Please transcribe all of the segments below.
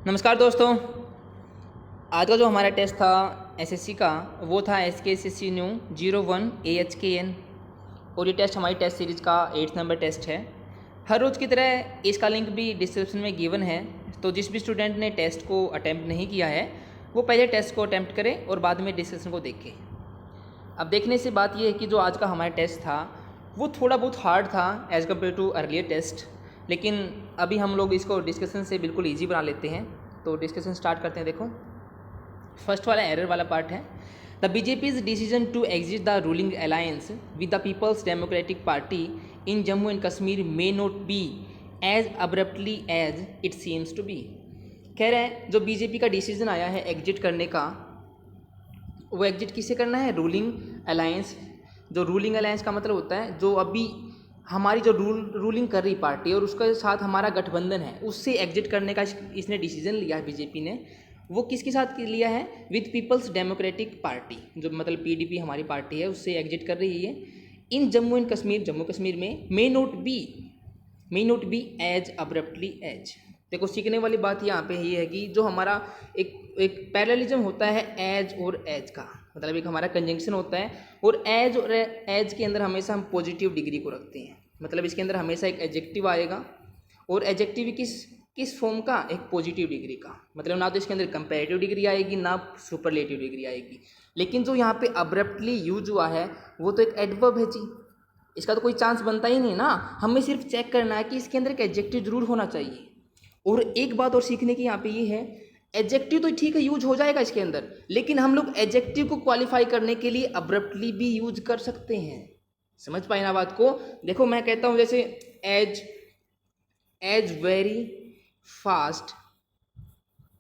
नमस्कार दोस्तों। आज का जो हमारा टेस्ट था एसएससी का वो था SKSSC न्यू 01 AHKN और ये टेस्ट हमारी टेस्ट सीरीज़ का 8th नंबर टेस्ट है। हर रोज़ की तरह इसका लिंक भी डिस्क्रिप्शन में गिवन है, तो जिस भी स्टूडेंट ने टेस्ट को अटैम्प्ट नहीं किया है वो पहले टेस्ट को अटैम्प्ट करे और बाद में डिस्क्रिप्शन को देखे। अब देखने से बात ये है कि जो आज का हमारा टेस्ट था वो थोड़ा बहुत हार्ड था as compare to earlier test, लेकिन अभी हम लोग इसको डिस्कशन से बिल्कुल ईजी बना लेते हैं। तो डिस्कशन स्टार्ट करते हैं। देखो, फर्स्ट वाला एरर वाला पार्ट है, the BJP's decision to exit the ruling alliance with the people's democratic party in Jammu and Kashmir may not be as abruptly as it seems to be. कह रहे हैं जो बीजेपी का डिसीजन आया है एग्जिट करने का, वो एग्जिट किससे करना है? Ruling alliance. जो रूलिंग अलायंस का मतलब होता है जो अभी हमारी जो रूलिंग कर रही पार्टी और उसके साथ हमारा गठबंधन है, उससे एग्जिट करने का इसने डिसीजन लिया है बीजेपी ने। वो किसके साथ लिया है? विद पीपल्स डेमोक्रेटिक पार्टी, जो मतलब PDP हमारी पार्टी है, उससे एग्जिट कर रही है। इन जम्मू एंड कश्मीर, जम्मू कश्मीर में may not be as abruptly as. देखो, सीखने वाली बात यहाँ पे ये है कि जो हमारा एक पैरेललिज्म होता है एज और एज का, मतलब एक हमारा कंजंक्शन होता है और एज के अंदर हमेशा हम पॉजिटिव डिग्री को रखते हैं। मतलब इसके अंदर हमेशा एक एडजेक्टिव आएगा और एडजेक्टिव किस फॉर्म का? एक पॉजिटिव डिग्री का। मतलब ना तो इसके अंदर कंपैरेटिव डिग्री आएगी ना सुपरलेटिव डिग्री आएगी। लेकिन जो यहाँ पे अब्रप्टली यूज हुआ है वो तो एक एडवर्ब है जी, इसका तो कोई चांस बनता ही नहीं ना। हमें सिर्फ चेक करना है कि इसके अंदर एक एडजेक्टिव जरूर होना चाहिए। और एक बात और सीखने की यहाँ पे ये है, एडजेक्टिव तो ठीक है यूज हो जाएगा इसके अंदर, लेकिन हम लोग एडजेक्टिव को क्वालिफाई करने के लिए अब्रप्टली भी यूज कर सकते हैं। समझ पाए ना बात को? देखो, मैं कहता हूँ जैसे एज वेरी फास्ट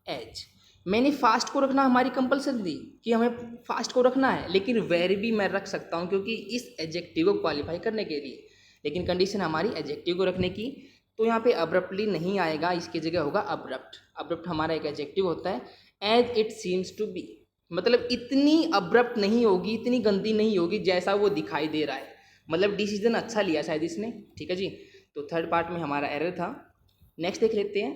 एज। मैंने फास्ट को रखना हमारी कंपल्सरी थी कि हमें फास्ट को रखना है, लेकिन वेरी भी मैं रख सकता हूँ क्योंकि इस एडजेक्टिव को क्वालिफाई करने के लिए। लेकिन कंडीशन हमारी एडजेक्टिव को रखने की, तो यहाँ पे अब्रप्टली नहीं आएगा, इसकी जगह होगा अब्रप्ट। अब्रप्ट हमारा एक एडजेक्टिव होता है। As it seems to be, मतलब इतनी अब्रप्ट नहीं होगी, इतनी गंदी नहीं होगी जैसा वो दिखाई दे रहा है। मतलब डिसीजन अच्छा लिया शायद इसने। ठीक है जी, तो थर्ड पार्ट में हमारा एरर था। नेक्स्ट देख लेते हैं।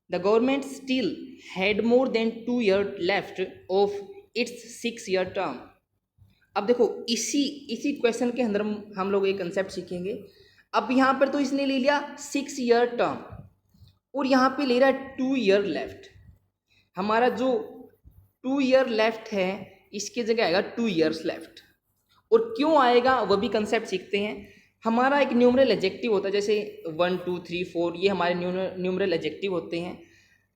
The government still had more than 2 years left of its 6-year term. अब देखो, इसी क्वेश्चन के अंदर हम लोग एक कंसेप्ट सीखेंगे। अब यहाँ पर तो इसने ले लिया 6-year टर्म और यहाँ पे ले रहा है 2 year लेफ्ट। हमारा जो 2 year लेफ्ट है इसके जगह आएगा 2 years लेफ्ट। और क्यों आएगा वह भी कंसेप्ट सीखते हैं। हमारा एक न्यूमरल एडजेक्टिव होता है, जैसे 1 2 3 4, ये हमारे न्यूमरल एडजेक्टिव होते हैं।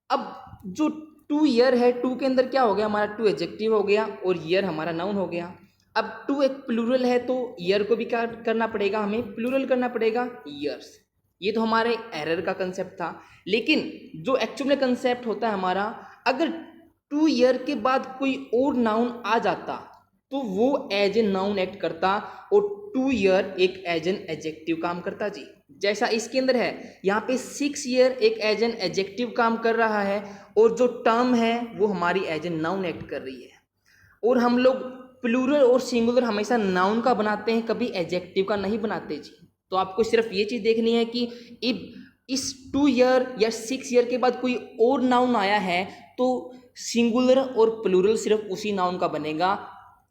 अब जो 2 year है, 2 के अंदर क्या हो गया? हमारा 2 एडजेक्टिव हो गया और ईयर हमारा नाउन हो गया। अब 2 एक प्लूरल है तो ईयर को भी क्या करना पड़ेगा? हमें प्लूरल करना पड़ेगा, ईयर्स। ये तो हमारे एरर का कंसेप्ट था। लेकिन जो एक्चुअल में कंसेप्ट होता है हमारा, अगर 2 year के बाद कोई और नाउन आ जाता तो वो एज ए नाउन एक्ट करता और 2 year एक एज एन एडजेक्टिव काम करता जी। जैसा इसके अंदर है, यहाँ पे 6 year एक एज एन एडजेक्टिव काम कर रहा है और जो टर्म है वो हमारी एज एन नाउन एक्ट कर रही है। और हम लोग प्लूरल और सिंगुलर हमेशा नाउन का बनाते हैं, कभी एडजेक्टिव का नहीं बनाते जी। तो आपको सिर्फ ये चीज़ देखनी है कि इस 2 year या 6 year के बाद कोई और नाउन आया है तो सिंगुलर और प्लूरल सिर्फ उसी नाउन का बनेगा,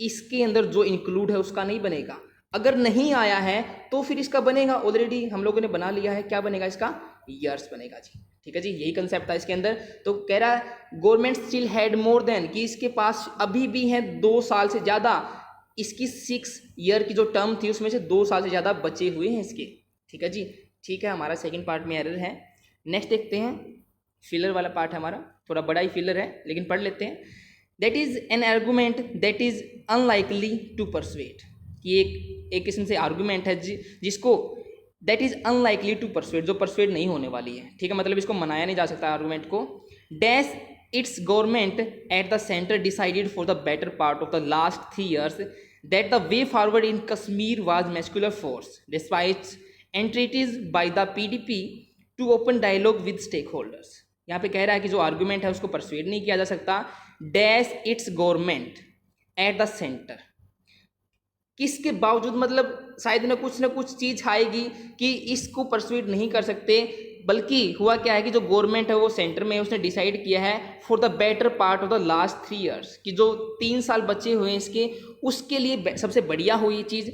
इसके अंदर जो इंक्लूड है उसका नहीं बनेगा। अगर नहीं आया है तो फिर इसका बनेगा, ऑलरेडी हम लोगों ने बना लिया है, क्या बनेगा इसका? ईयर्स बनेगा जी। ठीक है जी, यही कंसेप्ट था इसके अंदर। तो कह रहा है government still had more than, कि इसके पास अभी भी है 2 साल से ज़्यादा, इसकी 6 year की जो टर्म थी उसमें से 2 साल से ज़्यादा बचे हुए हैं इसके। ठीक है जी, ठीक है, हमारा सेकेंड पार्ट में एरर है। नेक्स्ट देखते हैं, फिलर वाला पार्ट है हमारा, थोड़ा बड़ा ही फिलर है लेकिन पढ़ लेते हैं। That is an argument that is unlikely to persuade, कि एक किस्म से आर्गूमेंट है जिसको that is unlikely to persuade, जो परसुएट नहीं होने वाली है। ठीक है, मतलब इसको मनाया नहीं जा सकता आर्गूमेंट को। Dash it's government at the centre decided for the better part of the last 3 years that the way forward in Kashmir was muscular force despite entreaties by the PDP to open dialogue with stakeholders. यहाँ पे कह रहा है कि जो argument है उसको persuade नहीं किया जा सकता। Dash it's government at the centre, किसके बावजूद, मतलब शायद ना कुछ चीज़ आएगी कि इसको परसुएट नहीं कर सकते, बल्कि हुआ क्या है कि जो गवर्नमेंट है वो सेंटर में उसने डिसाइड किया है for the better part of the last 3 years कि जो 3 साल बचे हुए हैं इसके, उसके लिए सबसे बढ़िया हुई ये चीज़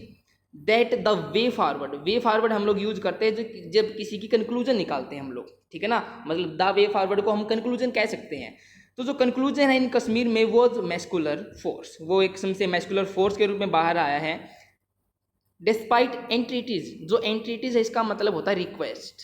दैट द वे फॉरवर्ड हम लोग यूज करते हैं जब किसी की कंक्लूजन निकालते हैं हम लोग, ठीक है ना, मतलब द वे फॉरवर्ड को हम कंक्लूजन कह सकते हैं। तो जो कंक्लूजन है इन कश्मीर में वो मैस्कुलर फोर्स, वो एक किस्म से मैस्कुलर फोर्स के रूप में बाहर आया है। डिस्पाइट एंट्रीटीज, जो एंट्रीटीज है इसका मतलब होता है रिक्वेस्ट,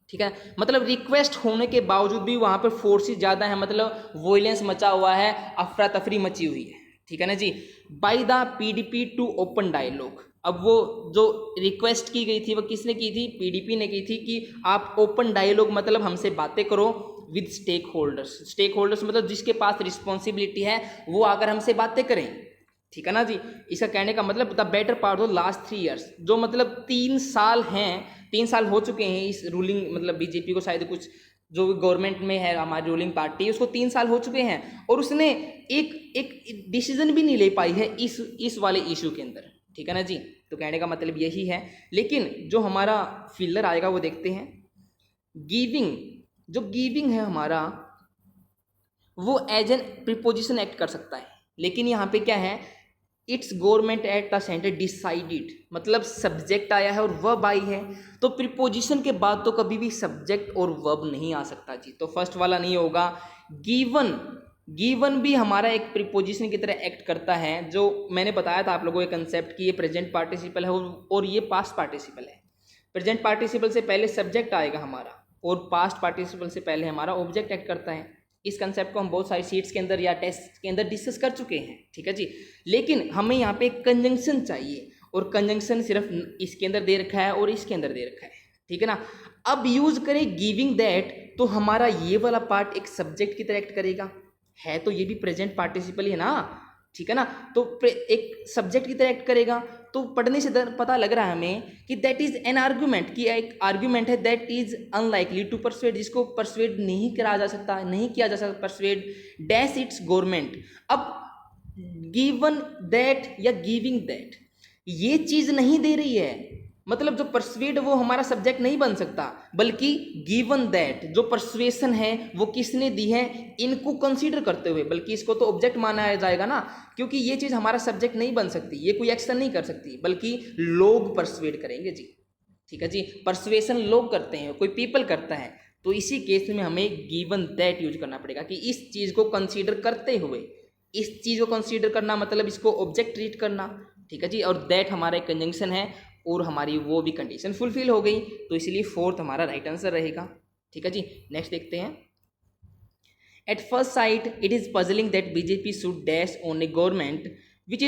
ठीक है, मतलब रिक्वेस्ट होने के बावजूद भी वहां पर फोर्सेस ज़्यादा है, मतलब वॉयलेंस मचा हुआ है, अफरा तफरी मची हुई है, ठीक है ना जी। By the PDP to open dialogue, अब वो जो रिक्वेस्ट की गई थी वो किसने की थी, पीडीपी ने की थी कि आप ओपन डायलॉग मतलब हमसे बातें करो विद स्टेक होल्डर्स मतलब जिसके पास रिस्पॉन्सिबिलिटी है वो आकर हमसे बातें करें, ठीक है ना जी। इसका कहने का मतलब the better part of last 3 years, जो मतलब 3 साल हैं, 3 साल हो चुके हैं इस रूलिंग मतलब बीजेपी को, शायद कुछ जो गवर्नमेंट में है हमारी रूलिंग पार्टी उसको 3 साल हो चुके हैं और उसने एक डिसीजन भी नहीं ले पाई है इस वाले इशू के अंदर, ठीक है ना जी। तो कहने का मतलब यही है। लेकिन जो हमारा फिलर आएगा वो देखते हैं। गिविंग, जो गिविंग है हमारा वो एज एन प्रीपोजिशन एक्ट कर सकता है, लेकिन यहाँ पे क्या है, it's government at the centre decided, मतलब सब्जेक्ट आया है और वर्ब आई है, तो प्रीपोजिशन के बाद तो कभी भी सब्जेक्ट और वर्ब नहीं आ सकता जी, तो फर्स्ट वाला नहीं होगा। गिवन भी हमारा एक प्रीपोजिशन की तरह एक्ट करता है, जो मैंने बताया था आप लोगों को कंसेप्ट कि ये प्रेजेंट पार्टिसिपल है और ये पास्ट पार्टिसिपल है। प्रेजेंट पार्टिसिपल से पहले सब्जेक्ट आएगा हमारा और पास्ट पार्टिसिपल से पहले हमारा ऑब्जेक्ट एक्ट करता है। इस कंसेप्ट को हम बहुत सारी सीट्स के अंदर या टेस्ट के अंदर डिस्कस कर चुके हैं, ठीक है जी। लेकिन हमें यहाँ पे एक कंजंक्शन चाहिए और कंजंक्शन सिर्फ इसके अंदर दे रखा है और इसके अंदर दे रखा है, ठीक है ना। अब यूज करें गिविंग दैट, तो हमारा ये वाला पार्ट एक सब्जेक्ट की तरह एक्ट करेगा, है तो ये भी प्रेजेंट पार्टिसिपल ही है ना, ठीक है ना, तो एक सब्जेक्ट की तरह एक्ट करेगा। तो पढ़ने से पता लग रहा है हमें कि दैट इज एन आर्ग्यूमेंट, कि एक आर्ग्यूमेंट है that is unlikely to persuade, जिसको परसुएड नहीं करा जा सकता, नहीं किया जा सकता परसुएड डैश इट्स गवर्नमेंट। अब गिवन दैट या गिविंग दैट ये चीज नहीं दे रही है, मतलब जो परसुएड वो हमारा सब्जेक्ट नहीं बन सकता, बल्कि गिवन दैट जो परसुएशन है वो किसने दी है, इनको कंसीडर करते हुए, बल्कि इसको तो ऑब्जेक्ट माना जाएगा ना, क्योंकि ये चीज हमारा सब्जेक्ट नहीं बन सकती, ये कोई एक्शन नहीं कर सकती, बल्कि लोग परसुएड करेंगे जी, ठीक है जी। परसुएशन लोग करते हैं, कोई पीपल करता है, तो इसी केस में हमें गिवन दैट यूज करना पड़ेगा कि इस चीज को कंसीडर करते हुए, इस चीज को कंसीडर करना मतलब इसको ऑब्जेक्ट ट्रीट करना, ठीक है जी। और दैट हमारा एक कंजंक्शन है और हमारी वो भी कंडीशन फुलफिल हो गई, तो इसलिए फोर्थ हमारा राइट आंसर रहेगा, ठीक है जी। नेक्स्ट देखते हैं। At first sight it is puzzling that BJP should dash on a government which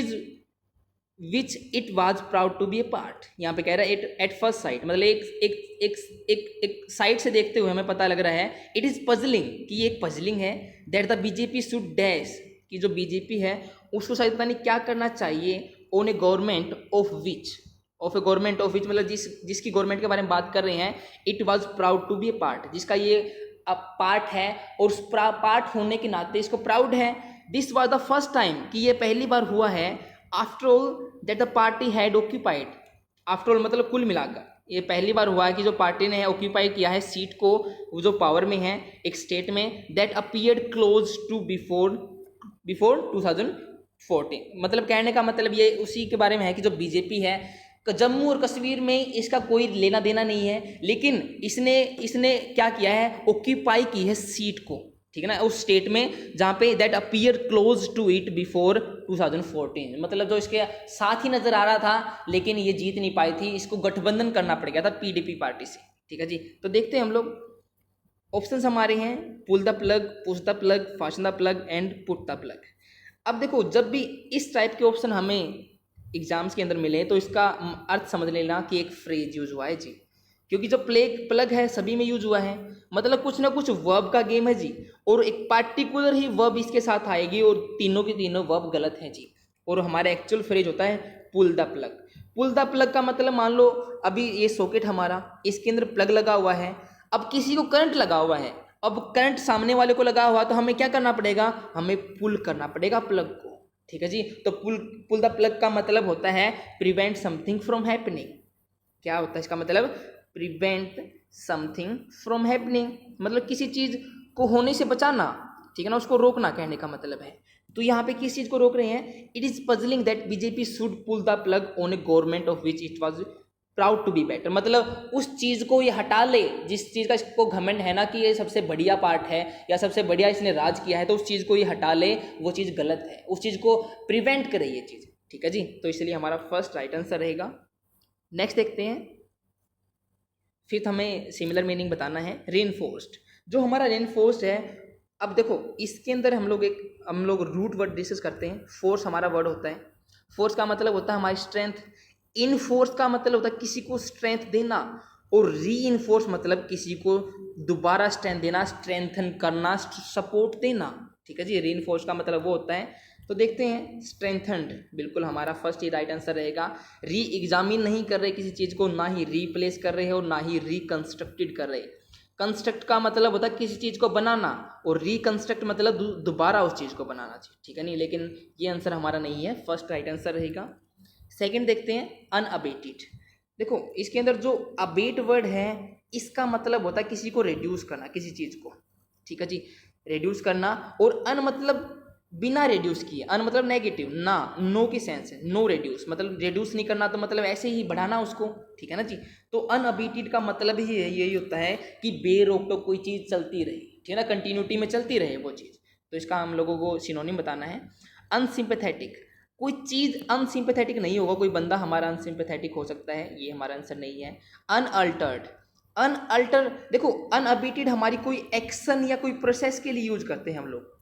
it was proud to be a part. यहाँ पे कह रहा है एट फर्स्ट साइट, मतलब एक साइड से देखते हुए हमें पता लग रहा है इट इज पजलिंग, कि ये एक पजलिंग है, that the BJP should dash, कि जो बीजेपी है उसको शायद पता नहीं क्या करना चाहिए, on a government of which, of A government of विच मतलब जिसकी गवर्नमेंट के बारे में बात कर रहे हैं, it was proud to be a part, जिसका ये पार्ट है और उस पार्ट होने के नाते इसको प्राउड है। This was the first time, कि ये पहली बार हुआ है, after all that the party had occupied, after all मतलब कुल मिलाकर ये पहली बार हुआ है कि जो पार्टी ने ऑक्यूपाई किया है सीट को, वो जो पावर में है एक स्टेट में, that appeared close to before 2014, मतलब कहने का मतलब ये उसी के बारे में है कि जो बीजेपी है जम्मू और कश्मीर में इसका कोई लेना देना नहीं है, लेकिन इसने क्या किया है, ऑक्यूपाई की है सीट को, ठीक है ना, उस स्टेट में जहाँ पे that appear close to it before 2014, मतलब जो इसके साथ ही नजर आ रहा था लेकिन ये जीत नहीं पाई थी, इसको गठबंधन करना पड़ गया था पीडीपी पार्टी से, ठीक है जी। तो देखते हैं हम लोग, ऑप्शंस हमारे हैं pull the plug, push the plug, fasten the plug and put the plug. अब देखो जब भी इस टाइप के ऑप्शन हमें एग्जाम्स के अंदर मिले तो इसका अर्थ समझ लेना कि एक फ्रेज यूज हुआ है जी, क्योंकि जो प्लग है सभी में यूज हुआ है, मतलब कुछ ना कुछ वर्ब का गेम है जी, और एक पार्टिकुलर ही वर्ब इसके साथ आएगी और तीनों की तीनों वर्ब गलत हैं जी, और हमारा एक्चुअल फ्रेज होता है pull the plug. Pull the plug का मतलब मान लो अभी ये सॉकेट हमारा, इसके अंदर प्लग लगा हुआ है, अब किसी को करंट लगा हुआ है, अब करंट सामने वाले को लगा हुआ तो हमें क्या करना पड़ेगा, हमें पुल करना पड़ेगा प्लग को, ठीक है जी। तो पुल द प्लग का मतलब होता है प्रिवेंट समथिंग फ्रॉम हैपनिंग। क्या होता है इसका मतलब, प्रिवेंट समथिंग फ्रॉम हैपनिंग, मतलब किसी चीज़ को होने से बचाना, ठीक है ना, उसको रोकना कहने का मतलब है। तो यहाँ पे किस चीज़ को रोक रहे हैं? It is puzzling that BJP should pull the plug on a government of which it was proud to be better, मतलब उस चीज़ को ये हटा ले जिस चीज़ का इसको घमंड है ना कि ये सबसे बढ़िया पार्ट है या सबसे बढ़िया इसने राज किया है, तो उस चीज़ को ये हटा ले, वो चीज़ गलत है, उस चीज़ को प्रिवेंट करे ये चीज़, ठीक है जी। तो इसलिए हमारा फर्स्ट राइट आंसर रहेगा। नेक्स्ट देखते हैं, फिर हमें सिमिलर मीनिंग बताना है रीइंफोर्स्ड। जो हमारा रीइंफोर्स्ड है, अब देखो इसके अंदर हम लोग रूट वर्ड डिस्कस करते हैं। फोर्स हमारा वर्ड होता है, फोर्स का मतलब होता है हमारी स्ट्रेंथ, इनफोर्स का मतलब होता है किसी को स्ट्रेंथ देना, और री इनफोर्स मतलब किसी को दोबारा स्ट्रेंथ देना, स्ट्रेंथन करना, सपोर्ट देना, ठीक है जी। री इनफोर्स का मतलब वो होता है। तो देखते हैं स्ट्रेंथन्ड, बिल्कुल हमारा फर्स्ट ही राइट आंसर रहेगा। री एग्जामिन नहीं कर रहे किसी चीज़ को, ना ही रीप्लेस कर रहे हैं और ना ही रिकंस्ट्रक्टेड कर रहे। कंस्ट्रक्ट का मतलब होता है किसी चीज़ को बनाना, और रिकंस्ट्रक्ट मतलब दोबारा उस चीज़ को बनाना चाहिए, ठीक है नहीं। लेकिन ये आंसर हमारा नहीं है, फर्स्ट राइट आंसर रहेगा। सेकंड देखते हैं अनअबेटेड। देखो इसके अंदर जो अबेट वर्ड है, इसका मतलब होता है किसी को रिड्यूस करना, किसी चीज़ को, ठीक है जी, रिड्यूस करना। और अन मतलब बिना रिड्यूस किए, अन मतलब नेगेटिव, ना, नो की सेंस है, नो रिड्यूस मतलब रिड्यूस नहीं करना, तो मतलब ऐसे ही बढ़ाना उसको, ठीक है ना जी। तो अनअबेटेड का मतलब ही यही होता है कि बेरोक टोक कोई चीज़ चलती रहे, ठीक है ना, कंटिन्यूटी में चलती रहे वो चीज़। तो इसका हम लोगों को सिनोनिम बताना है अनसिंपैथेटिक। कोई चीज़ अनसिंपैथेटिक नहीं होगा, कोई बंदा हमारा अनसिंपैथेटिक हो सकता है, ये हमारा आंसर नहीं है। अनअल्टर्ड, अनअल्टर, देखो अनअबेटेड हमारी कोई एक्शन या कोई प्रोसेस के लिए यूज करते हैं हम लोग,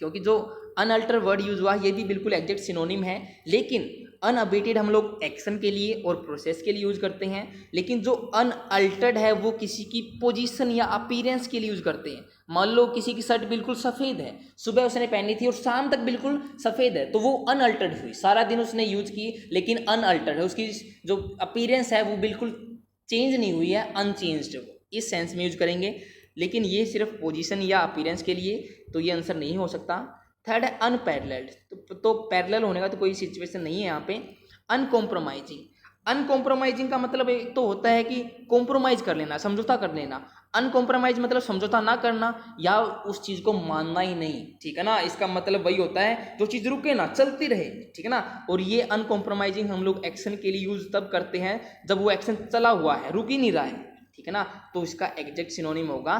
क्योंकि जो अनअल्टर वर्ड यूज हुआ ये भी बिल्कुल एग्जैक्ट सिनोनिम है, लेकिन अनअबेटेड हम लोग एक्शन के लिए और प्रोसेस के लिए यूज करते हैं, लेकिन जो अनअल्टर्ड है वो किसी की पोजीशन या अपीयरेंस के लिए यूज करते हैं। मान लो किसी की शर्ट बिल्कुल सफ़ेद है, सुबह उसने पहनी थी और शाम तक बिल्कुल सफ़ेद है, तो वो अनअल्टर्ड हुई, सारा दिन उसने यूज की लेकिन अनअल्टर्ड है, उसकी जो अपीयरेंस है वो बिल्कुल चेंज नहीं हुई है, अनचेंज्ड है, वो इस सेंस में यूज करेंगे। लेकिन ये सिर्फ पोजीशन या अपीयरेंस के लिए, तो ये आंसर नहीं हो सकता। थर्ड है अनपैरेलल्ड, तो पैरेलल होने का तो कोई सिचुएशन नहीं है यहाँ पे। अनकॉम्प्रोमाइजिंग, अनकॉम्प्रोमाइजिंग का मतलब एक तो होता है कि कॉम्प्रोमाइज कर लेना, समझौता कर लेना। अनकॉम्प्रोमाइज मतलब समझौता ना करना या उस चीज़ को मानना ही नहीं, ठीक है ना। इसका मतलब वही होता है जो चीज़ रुके ना, चलती रहे, ठीक है ना। और ये अनकॉम्प्रोमाइजिंग हम लोग एक्शन के लिए यूज तब करते हैं जब वो एक्शन चला हुआ है, रुक ही नहीं रहा है, ठीक है ना। तो इसका एग्जैक्ट सिनोनिम होगा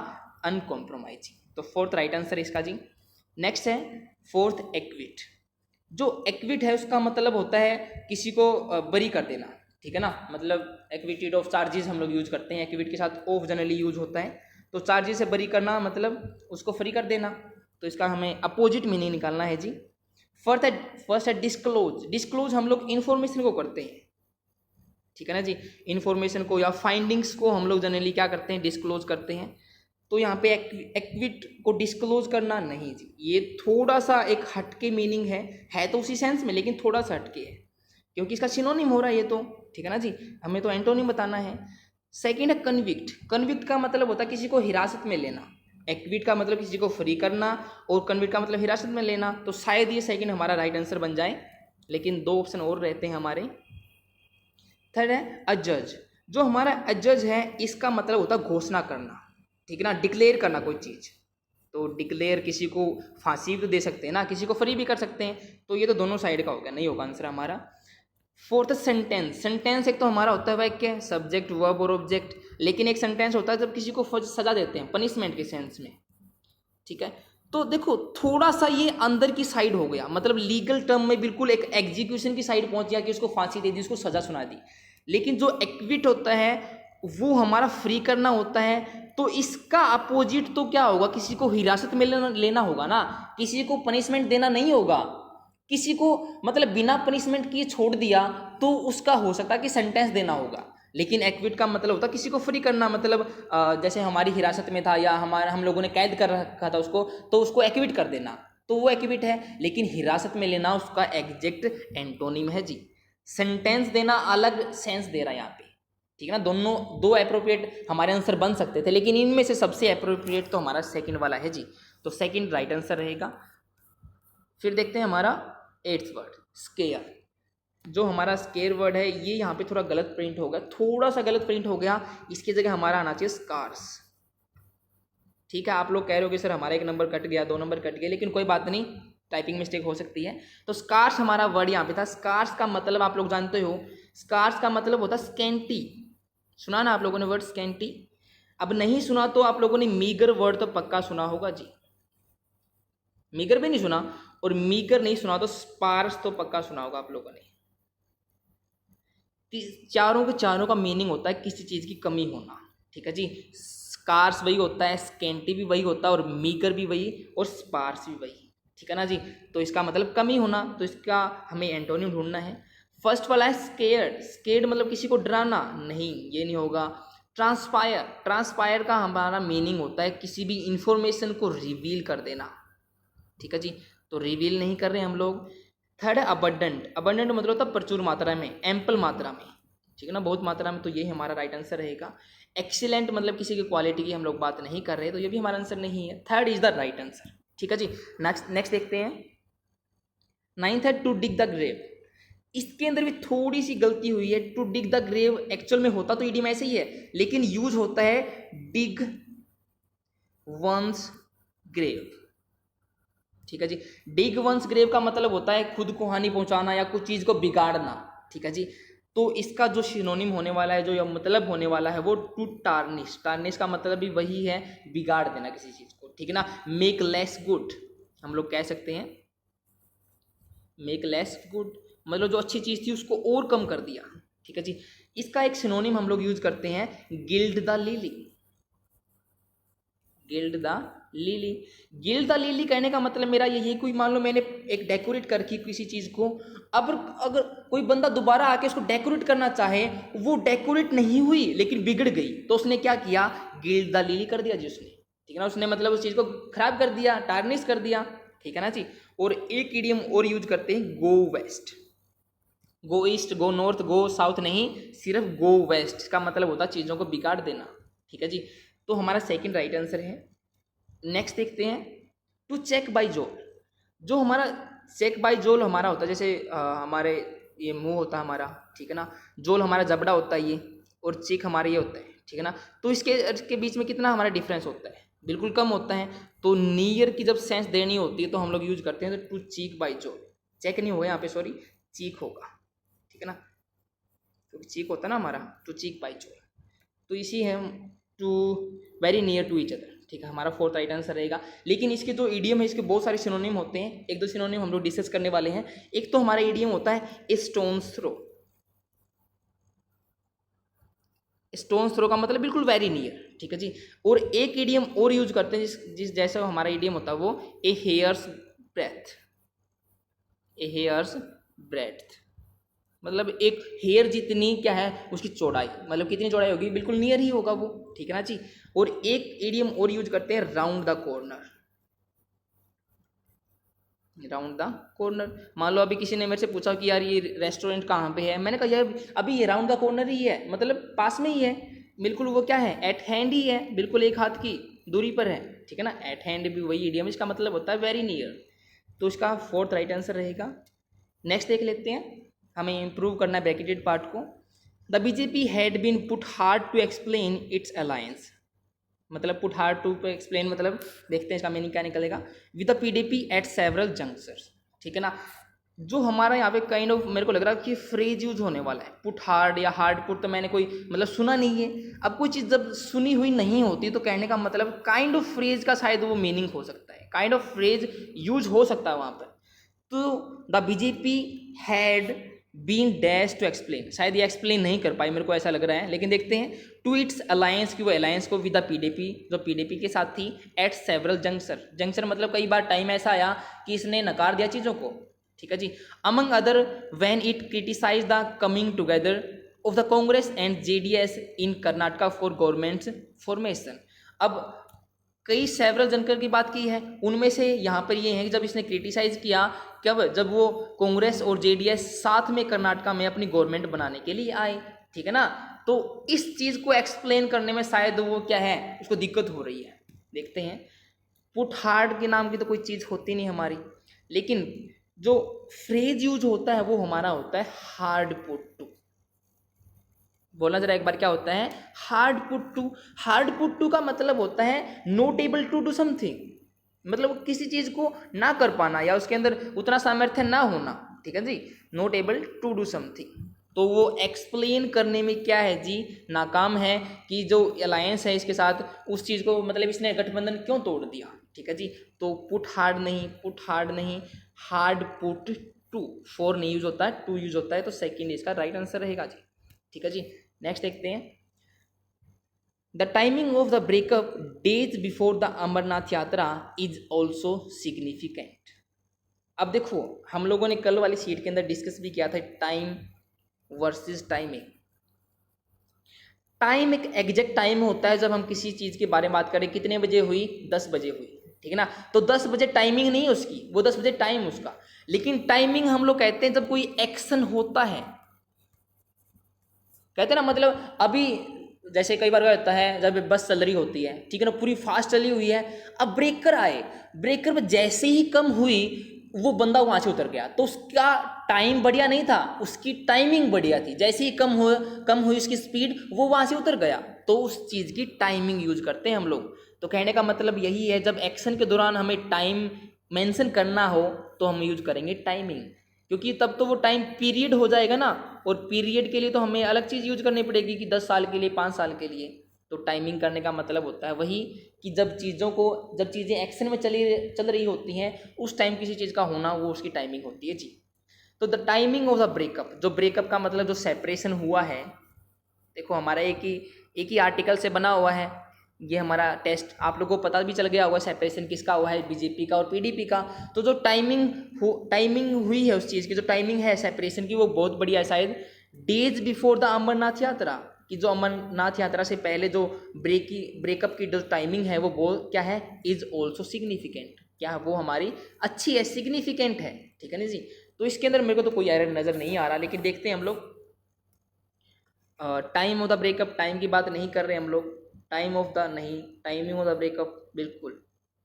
अनकॉम्प्रोमाइजिंग। तो फोर्थ राइट आंसर इसका जी। नेक्स्ट है फोर्थ एक्विट। जो एक्विट है उसका मतलब होता है किसी को बरी कर देना, ठीक है ना, मतलब एक्विटेड ऑफ चार्जेस हम लोग यूज करते हैं, एक्विट के साथ ऑफ जनरली यूज होता है। तो चार्जेस से बरी करना मतलब उसको फ्री कर देना, तो इसका हमें अपोजिट मीनिंग निकालना है जी। फर्स्ट है डिस्क्लोज। डिस्क्लोज हम लोग इन्फॉर्मेशन को करते हैं, ठीक है ना जी, इन्फॉर्मेशन को या फाइंडिंग्स को हम लोग जनरली क्या करते हैं, डिस्क्लोज करते हैं। तो यहाँ पे एक्विट को डिस्क्लोज करना नहीं जी, ये थोड़ा सा एक हटके मीनिंग है तो उसी सेंस में, लेकिन थोड़ा सा हटके है क्योंकि इसका सिनोनिम हो रहा है ये तो, ठीक है ना जी, हमें तो एंटोनिम बताना है। सेकेंड है कन्विक्ट। कन्विक्ट का मतलब होता है किसी को हिरासत में लेना, एक्विट का मतलब किसी को फ्री करना और कन्विक्ट का मतलब हिरासत में लेना। तो शायद ये सेकेंड हमारा राइट आंसर बन जाए, लेकिन दो ऑप्शन और रहते हैं हमारे। थर्ड है अजज। जो हमारा अजज है इसका मतलब होता है घोषणा करना, ठीक है ना, डिक्लेयर करना कोई चीज़। तो डिक्लेयर किसी को फांसी भी तो दे सकते हैं ना, किसी को फ्री भी कर सकते हैं, तो ये तो दोनों साइड का हो गया, नहीं होगा आंसर हमारा। Fourth sentence. सेंटेंस एक तो हमारा होता है वाक्य, सब्जेक्ट वर्ब और ऑब्जेक्ट, लेकिन एक सेंटेंस होता है जब किसी को सजा देते हैं पनिशमेंट के सेंस में, ठीक है। तो देखो थोड़ा सा ये अंदर की साइड हो गया, मतलब लीगल टर्म में बिल्कुल एक एग्जीक्यूशन की साइड पहुंच गया कि उसको फांसी दे दी, उसको सजा सुना दी। लेकिन जो एक्विट होता है वो हमारा फ्री करना होता है, तो इसका अपोजिट तो क्या होगा, किसी को हिरासत में लेना होगा ना, किसी को पनिशमेंट देना नहीं होगा। किसी को मतलब बिना पनिशमेंट किए छोड़ दिया तो उसका हो सकता है कि सेंटेंस देना होगा, लेकिन एक्विट का मतलब होता है किसी को फ्री करना, मतलब जैसे हमारी हिरासत में था या हम लोगों ने कैद कर रखा था उसको, तो उसको एक्विट कर देना, तो वो एक्विट है। लेकिन हिरासत में लेना उसका एग्जैक्ट एंटोनिम है जी। सेंटेंस देना अलग सेंस दे रहा है यहाँ पे, ठीक है ना। दोनों दो अप्रोप्रिएट हमारे आंसर बन सकते थे, लेकिन इनमें से सबसे अप्रोप्रिएट तो हमारा सेकंड वाला है जी, तो सेकंड राइट आंसर रहेगा। फिर देखते हैं हमारा एट्थ वर्ड स्केयर। जो हमारा स्केयर वर्ड है ये यहाँ पे थोड़ा गलत प्रिंट हो गया, थोड़ा सा गलत प्रिंट हो गया, इसकी जगह हमारा आना चाहिए स्कार्स। ठीक है, आप लोग कह रहे हो कि सर हमारा 1 नंबर कट गया, 2 नंबर कट गया, लेकिन कोई बात नहीं, टाइपिंग मिस्टेक हो सकती है। तो स्कार्स हमारा वर्ड यहाँ पे था। स्कार्स का मतलब आप लोग जानते हो, स्कार्स का मतलब होता है स्कैंटी। सुना ना आप लोगों ने वर्ड स्कैंटी? अब नहीं सुना तो आप लोगों ने मीगर वर्ड तो पक्का सुना होगा जी। मीगर भी नहीं सुना और मीगर नहीं सुना तो स्पार्स तो पक्का सुना होगा आप लोगों ने। चारों के चारों का मीनिंग होता है किसी चीज की कमी होना। ठीक है जी, स्कार्स वही होता है, स्कैंटी भी वही होता है, और मीगर भी वही, और स्पार्स भी वही। ठीक है ना जी, तो इसका मतलब कमी होना, तो इसका हमें एंटोनिम ढूंढना है। फर्स्ट वाला है स्केयर्ड। स्केयर्ड मतलब किसी को डराना, नहीं ये नहीं होगा। ट्रांसपायर, ट्रांसपायर का हमारा मीनिंग होता है किसी भी इंफॉर्मेशन को रिवील कर देना। ठीक है जी, तो रिवील नहीं कर रहे हम लोग। थर्ड है अबंडेंट। अबंडेंट मतलब होता है प्रचुर मात्रा में, एम्पल मात्रा में। ठीक है ना, बहुत मात्रा में, तो ये हमारा राइट आंसर रहेगा। एक्सीलेंट मतलब किसी की क्वालिटी की हम लोग बात नहीं कर रहे, तो ये भी हमारा आंसर नहीं है। Third is the right answer. ठीक है जी, नेक्स्ट देखते हैं। 9th है टू डिग द ग्रेव। इसके अंदर भी थोड़ी सी गलती हुई है। To dig the grave actual में होता तो ईडीएम ऐसे ही है, लेकिन यूज होता है डिग वंस ग्रेव। ठीक है जी, डिग वंस ग्रेव का मतलब होता है खुद को हानि पहुंचाना या कुछ चीज को बिगाड़ना। ठीक है जी, तो इसका जो सिनोनिम होने वाला है, जो मतलब होने वाला है, वो टू टार्निश। टार्निश का मतलब भी वही है, बिगाड़ देना किसी चीज को। ठीक है ना, मेक लेस गुड हम लोग कह सकते हैं। मेक लेस गुड मतलब जो अच्छी चीज थी उसको और कम कर दिया। ठीक है जी, इसका एक सिनोनिम हम लोग यूज करते हैं, guild the lily. Guild the lily, guild the lily कहने का मतलब मेरा यही, कोई मान लो मैंने एक डेकोरेट करके किसी चीज को, अब अगर कोई बंदा दोबारा आके उसको डेकोरेट करना चाहे, वो डेकोरेट नहीं हुई लेकिन बिगड़ गई, तो उसने क्या किया, गिल्ड द लिली कर दिया जी उसने। ठीक है ना, उसने मतलब उस चीज को खराब कर दिया, टार्निश कर दिया। ठीक है ना जी, और एक इडियम और यूज करते हैं, गो वेस्ट। गो ईस्ट, गो नॉर्थ, गो साउथ नहीं, सिर्फ गो वेस्ट का मतलब होता है चीजों को बिगाड़ देना। ठीक है जी, तो हमारा सेकंड राइट आंसर है। नेक्स्ट देखते हैं, टू चेक बाय जोल। जो हमारा चेक बाय जोल हमारा होता है, जैसे हमारे ये मुंह होता है हमारा, ठीक है ना, जोल हमारा जबड़ा होता है ये, और चेक हमारा ये होता है। ठीक है ना, तो इसके बीच में कितना हमारा डिफरेंस होता है, बिल्कुल कम होता है। तो नियर की जब सेंस देनी होती है तो हम लोग यूज करते हैं, तो टू चीक बाय जोल। चेक नहीं होगा यहाँ पे, सॉरी, चीक होगा। ठीक है ना, क्योंकि चीक होता है ना हमारा, टू चीक बाय जोल, तो इसी है too very near to each other. ठीक है, हमारा फोर्थ राइट आंसर रहेगा। लेकिन इसके जो ईडियम है, इसके बहुत सारे सिनोनिम होते हैं, एक दो सिनोनिम हम लोग डिस्कस करने वाले हैं। एक तो हमारा ईडियम होता है स्टोन्स थ्रो। स्टोन्स थ्रो का मतलब बिल्कुल वेरी नियर। ठीक है जी, और एक ईडियम और यूज करते हैं जिस जैसा हमारा ईडियम होता है वो, ए हेयर्स ब्रेथ। ए हेयर्स ब्रेथ मतलब एक हेयर जितनी क्या है उसकी चौड़ाई, मतलब कितनी चौड़ाई होगी, बिल्कुल नियर ही होगा वो। ठीक है ना जी, और एक इडियम और यूज करते हैं, round the corner. Round the corner, मान लो अभी किसी ने मेरे से पूछा कि यार ये रेस्टोरेंट कहाँ पे है, मैंने कहा यार अभी ये राउंड द कॉर्नर ही है, मतलब पास में ही है, बिल्कुल वो क्या है, एट हैंड ही है, बिल्कुल एक हाथ की दूरी पर है। ठीक है ना, एट हैंड भी वही इडियम, इसका मतलब होता है वेरी नियर। तो इसका फोर्थ राइट आंसर रहेगा। नेक्स्ट देख लेते हैं, हमें इंप्रूव करना है ब्रैकेटेड पार्ट को। The BJP had been put hard to explain its alliance. मतलब पुट हार्ड टू एक्सप्लेन मतलब देखते हैं इसका मीनिंग क्या निकलेगा, with the PDP at several junctions. ठीक है ना, जो हमारा यहाँ पे काइंड ऑफ मेरे को लग रहा है कि फ्रेज यूज होने वाला है, पुट हार्ड या हार्ड पुट, तो मैंने कोई मतलब सुना नहीं है। अब कोई चीज़ जब सुनी हुई नहीं होती तो कहने का मतलब काइंड ऑफ फ्रेज का शायद वो मीनिंग हो सकता है, काइंड ऑफ फ्रेज यूज हो सकता है वहाँ पर। तो the BJP had been dash to explain, शायद ये एक्सप्लेन नहीं कर पाई, मेरे को ऐसा लग रहा है, लेकिन देखते हैं। टू इट्स अलायंस की वो अलायंस को विद द पीडीपी, जो पीडीपी के साथ थी, एट सेवरल जंक्शन। जंक्शन मतलब कई बार टाइम ऐसा आया कि इसने नकार दिया चीज़ों को। ठीक है जी, among other when it criticise the coming together of the Congress and JDS in Karnataka for government formation. अब कई सेवरल जनकर की बात की है, उनमें से यहाँ पर ये है कि जब इसने क्रिटिसाइज किया, कब, जब वो कांग्रेस और जेडीएस साथ में कर्नाटका में अपनी गवर्नमेंट बनाने के लिए आए। ठीक है ना, तो इस चीज को एक्सप्लेन करने में शायद वो क्या है, उसको दिक्कत हो रही है। देखते हैं, पुट हार्ड के नाम की तो कोई चीज होती नहीं हमारी, लेकिन जो फ्रेज यूज होता है वो हमारा होता है हार्ड पुट टू। बोलना जरा एक बार, क्या होता है hard put to? Hard put to का मतलब होता है not able to do something, मतलब किसी चीज को ना कर पाना या उसके अंदर उतना सामर्थ्य ना होना, ठीक है जी, not able to do something. तो वो एक्सप्लेन करने में क्या है जी, नाकाम है कि जो अलायंस है इसके साथ उस चीज को, मतलब इसने गठबंधन क्यों तोड़ दिया, ठीक है जी। तो पुट हार्ड नहीं, पुट हार्ड नहीं, हार्ड पुट टू। फोर नहीं यूज होता है, टू यूज होता है, तो सेकंड इसका राइट आंसर रहेगा जी, ठीक है जी। नेक्स्ट देखते हैं, the timing of the breakup days before the Amarnath Yatra is also significant. अब देखो हम लोगों ने कल वाली शीट के अंदर डिस्कस भी किया था टाइम वर्सेस टाइमिंग। टाइम एक एग्जैक्ट टाइम होता है जब हम किसी चीज के बारे में बात करें, कितने बजे हुई, 10 बजे हुई, ठीक है ना, तो 10 बजे टाइमिंग नहीं है उसकी, वो 10 बजे टाइम उसका। लेकिन टाइमिंग हम लोग कहते हैं जब कोई एक्शन होता है, कहते हैं ना, मतलब अभी जैसे कई बार क्या होता है जब बस चल रही होती है, ठीक है ना, पूरी फास्ट चली हुई है, अब ब्रेकर आए, ब्रेकर में जैसे ही कम हुई वो बंदा वहां से उतर गया, तो उसका टाइम बढ़िया नहीं था, उसकी टाइमिंग बढ़िया थी। जैसे ही कम हुई उसकी स्पीड, वो वहां से उतर गया, तो उस चीज की टाइमिंग यूज करते हैं हम लोग। तो कहने का मतलब यही है, जब एक्शन के दौरान हमें टाइम मेंशन करना हो तो हम यूज करेंगे टाइमिंग, क्योंकि तब तो वो टाइम पीरियड हो जाएगा ना, और पीरियड के लिए तो हमें अलग चीज़ यूज करनी पड़ेगी कि 10 साल के लिए, 5 साल के लिए। तो टाइमिंग करने का मतलब होता है वही कि जब चीज़ें एक्शन में चल रही होती हैं, उस टाइम किसी चीज़ का होना, वो उसकी टाइमिंग होती है जी। तो the timing of the breakup, जो ब्रेकअप का मतलब जो सेपरेशन हुआ है, देखो हमारा एक ही आर्टिकल से बना हुआ है, ये हमारा टेस्ट आप लोगों को पता भी चल गया होगा सेपरेशन किसका हुआ है, बीजेपी का और पीडीपी का। तो जो टाइमिंग हुई है उस चीज़ की, जो टाइमिंग है सेपरेशन की, वो बहुत बढ़िया है, शायद डेज बिफोर द अमरनाथ यात्रा, कि जो अमरनाथ यात्रा से पहले जो ब्रेकअप की जो टाइमिंग है वो क्या है, इज ऑल्सो सिग्निफिकेंट, क्या वो हमारी अच्छी है, सिग्निफिकेंट है, ठीक है ना जी। तो इसके अंदर मेरे को तो कोई एरर नज़र नहीं आ रहा, लेकिन देखते हैं हम लोग। Time of the breakup, time की बात नहीं कर रहे हम लोग, टाइम ऑफ द नहीं, टाइमिंग ऑफ द ब्रेकअप बिल्कुल।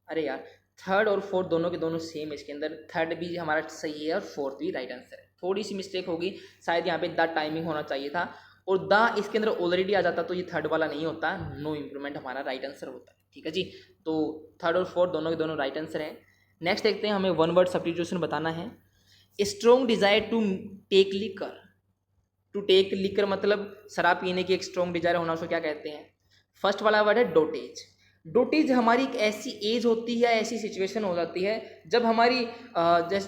अरे यार, थर्ड और फोर्थ दोनों के दोनों सेम है इसके अंदर, थर्ड भी हमारा सही है और फोर्थ भी राइट आंसर है। थोड़ी सी मिस्टेक होगी, शायद यहाँ पे द टाइमिंग होना चाहिए था, और द इसके अंदर ऑलरेडी आ जाता तो ये थर्ड वाला नहीं होता, नो इम्प्रूवमेंट हमारा राइट आंसर होता है, ठीक है जी। तो थर्ड और फोर्थ दोनों के दोनों राइट आंसर है। नेक्स्ट देखते हैं, हमें वन वर्ड सब्स्टिट्यूशन बताना है। Strong desire to take liquor, to take liquor मतलब शराब पीने की एक स्ट्रॉन्ग डिजायर होना, उसको क्या कहते हैं। फर्स्ट वाला वर्ड है डोटेज। डोटेज हमारी एक ऐसी एज होती है, ऐसी सिचुएशन हो जाती है जब हमारी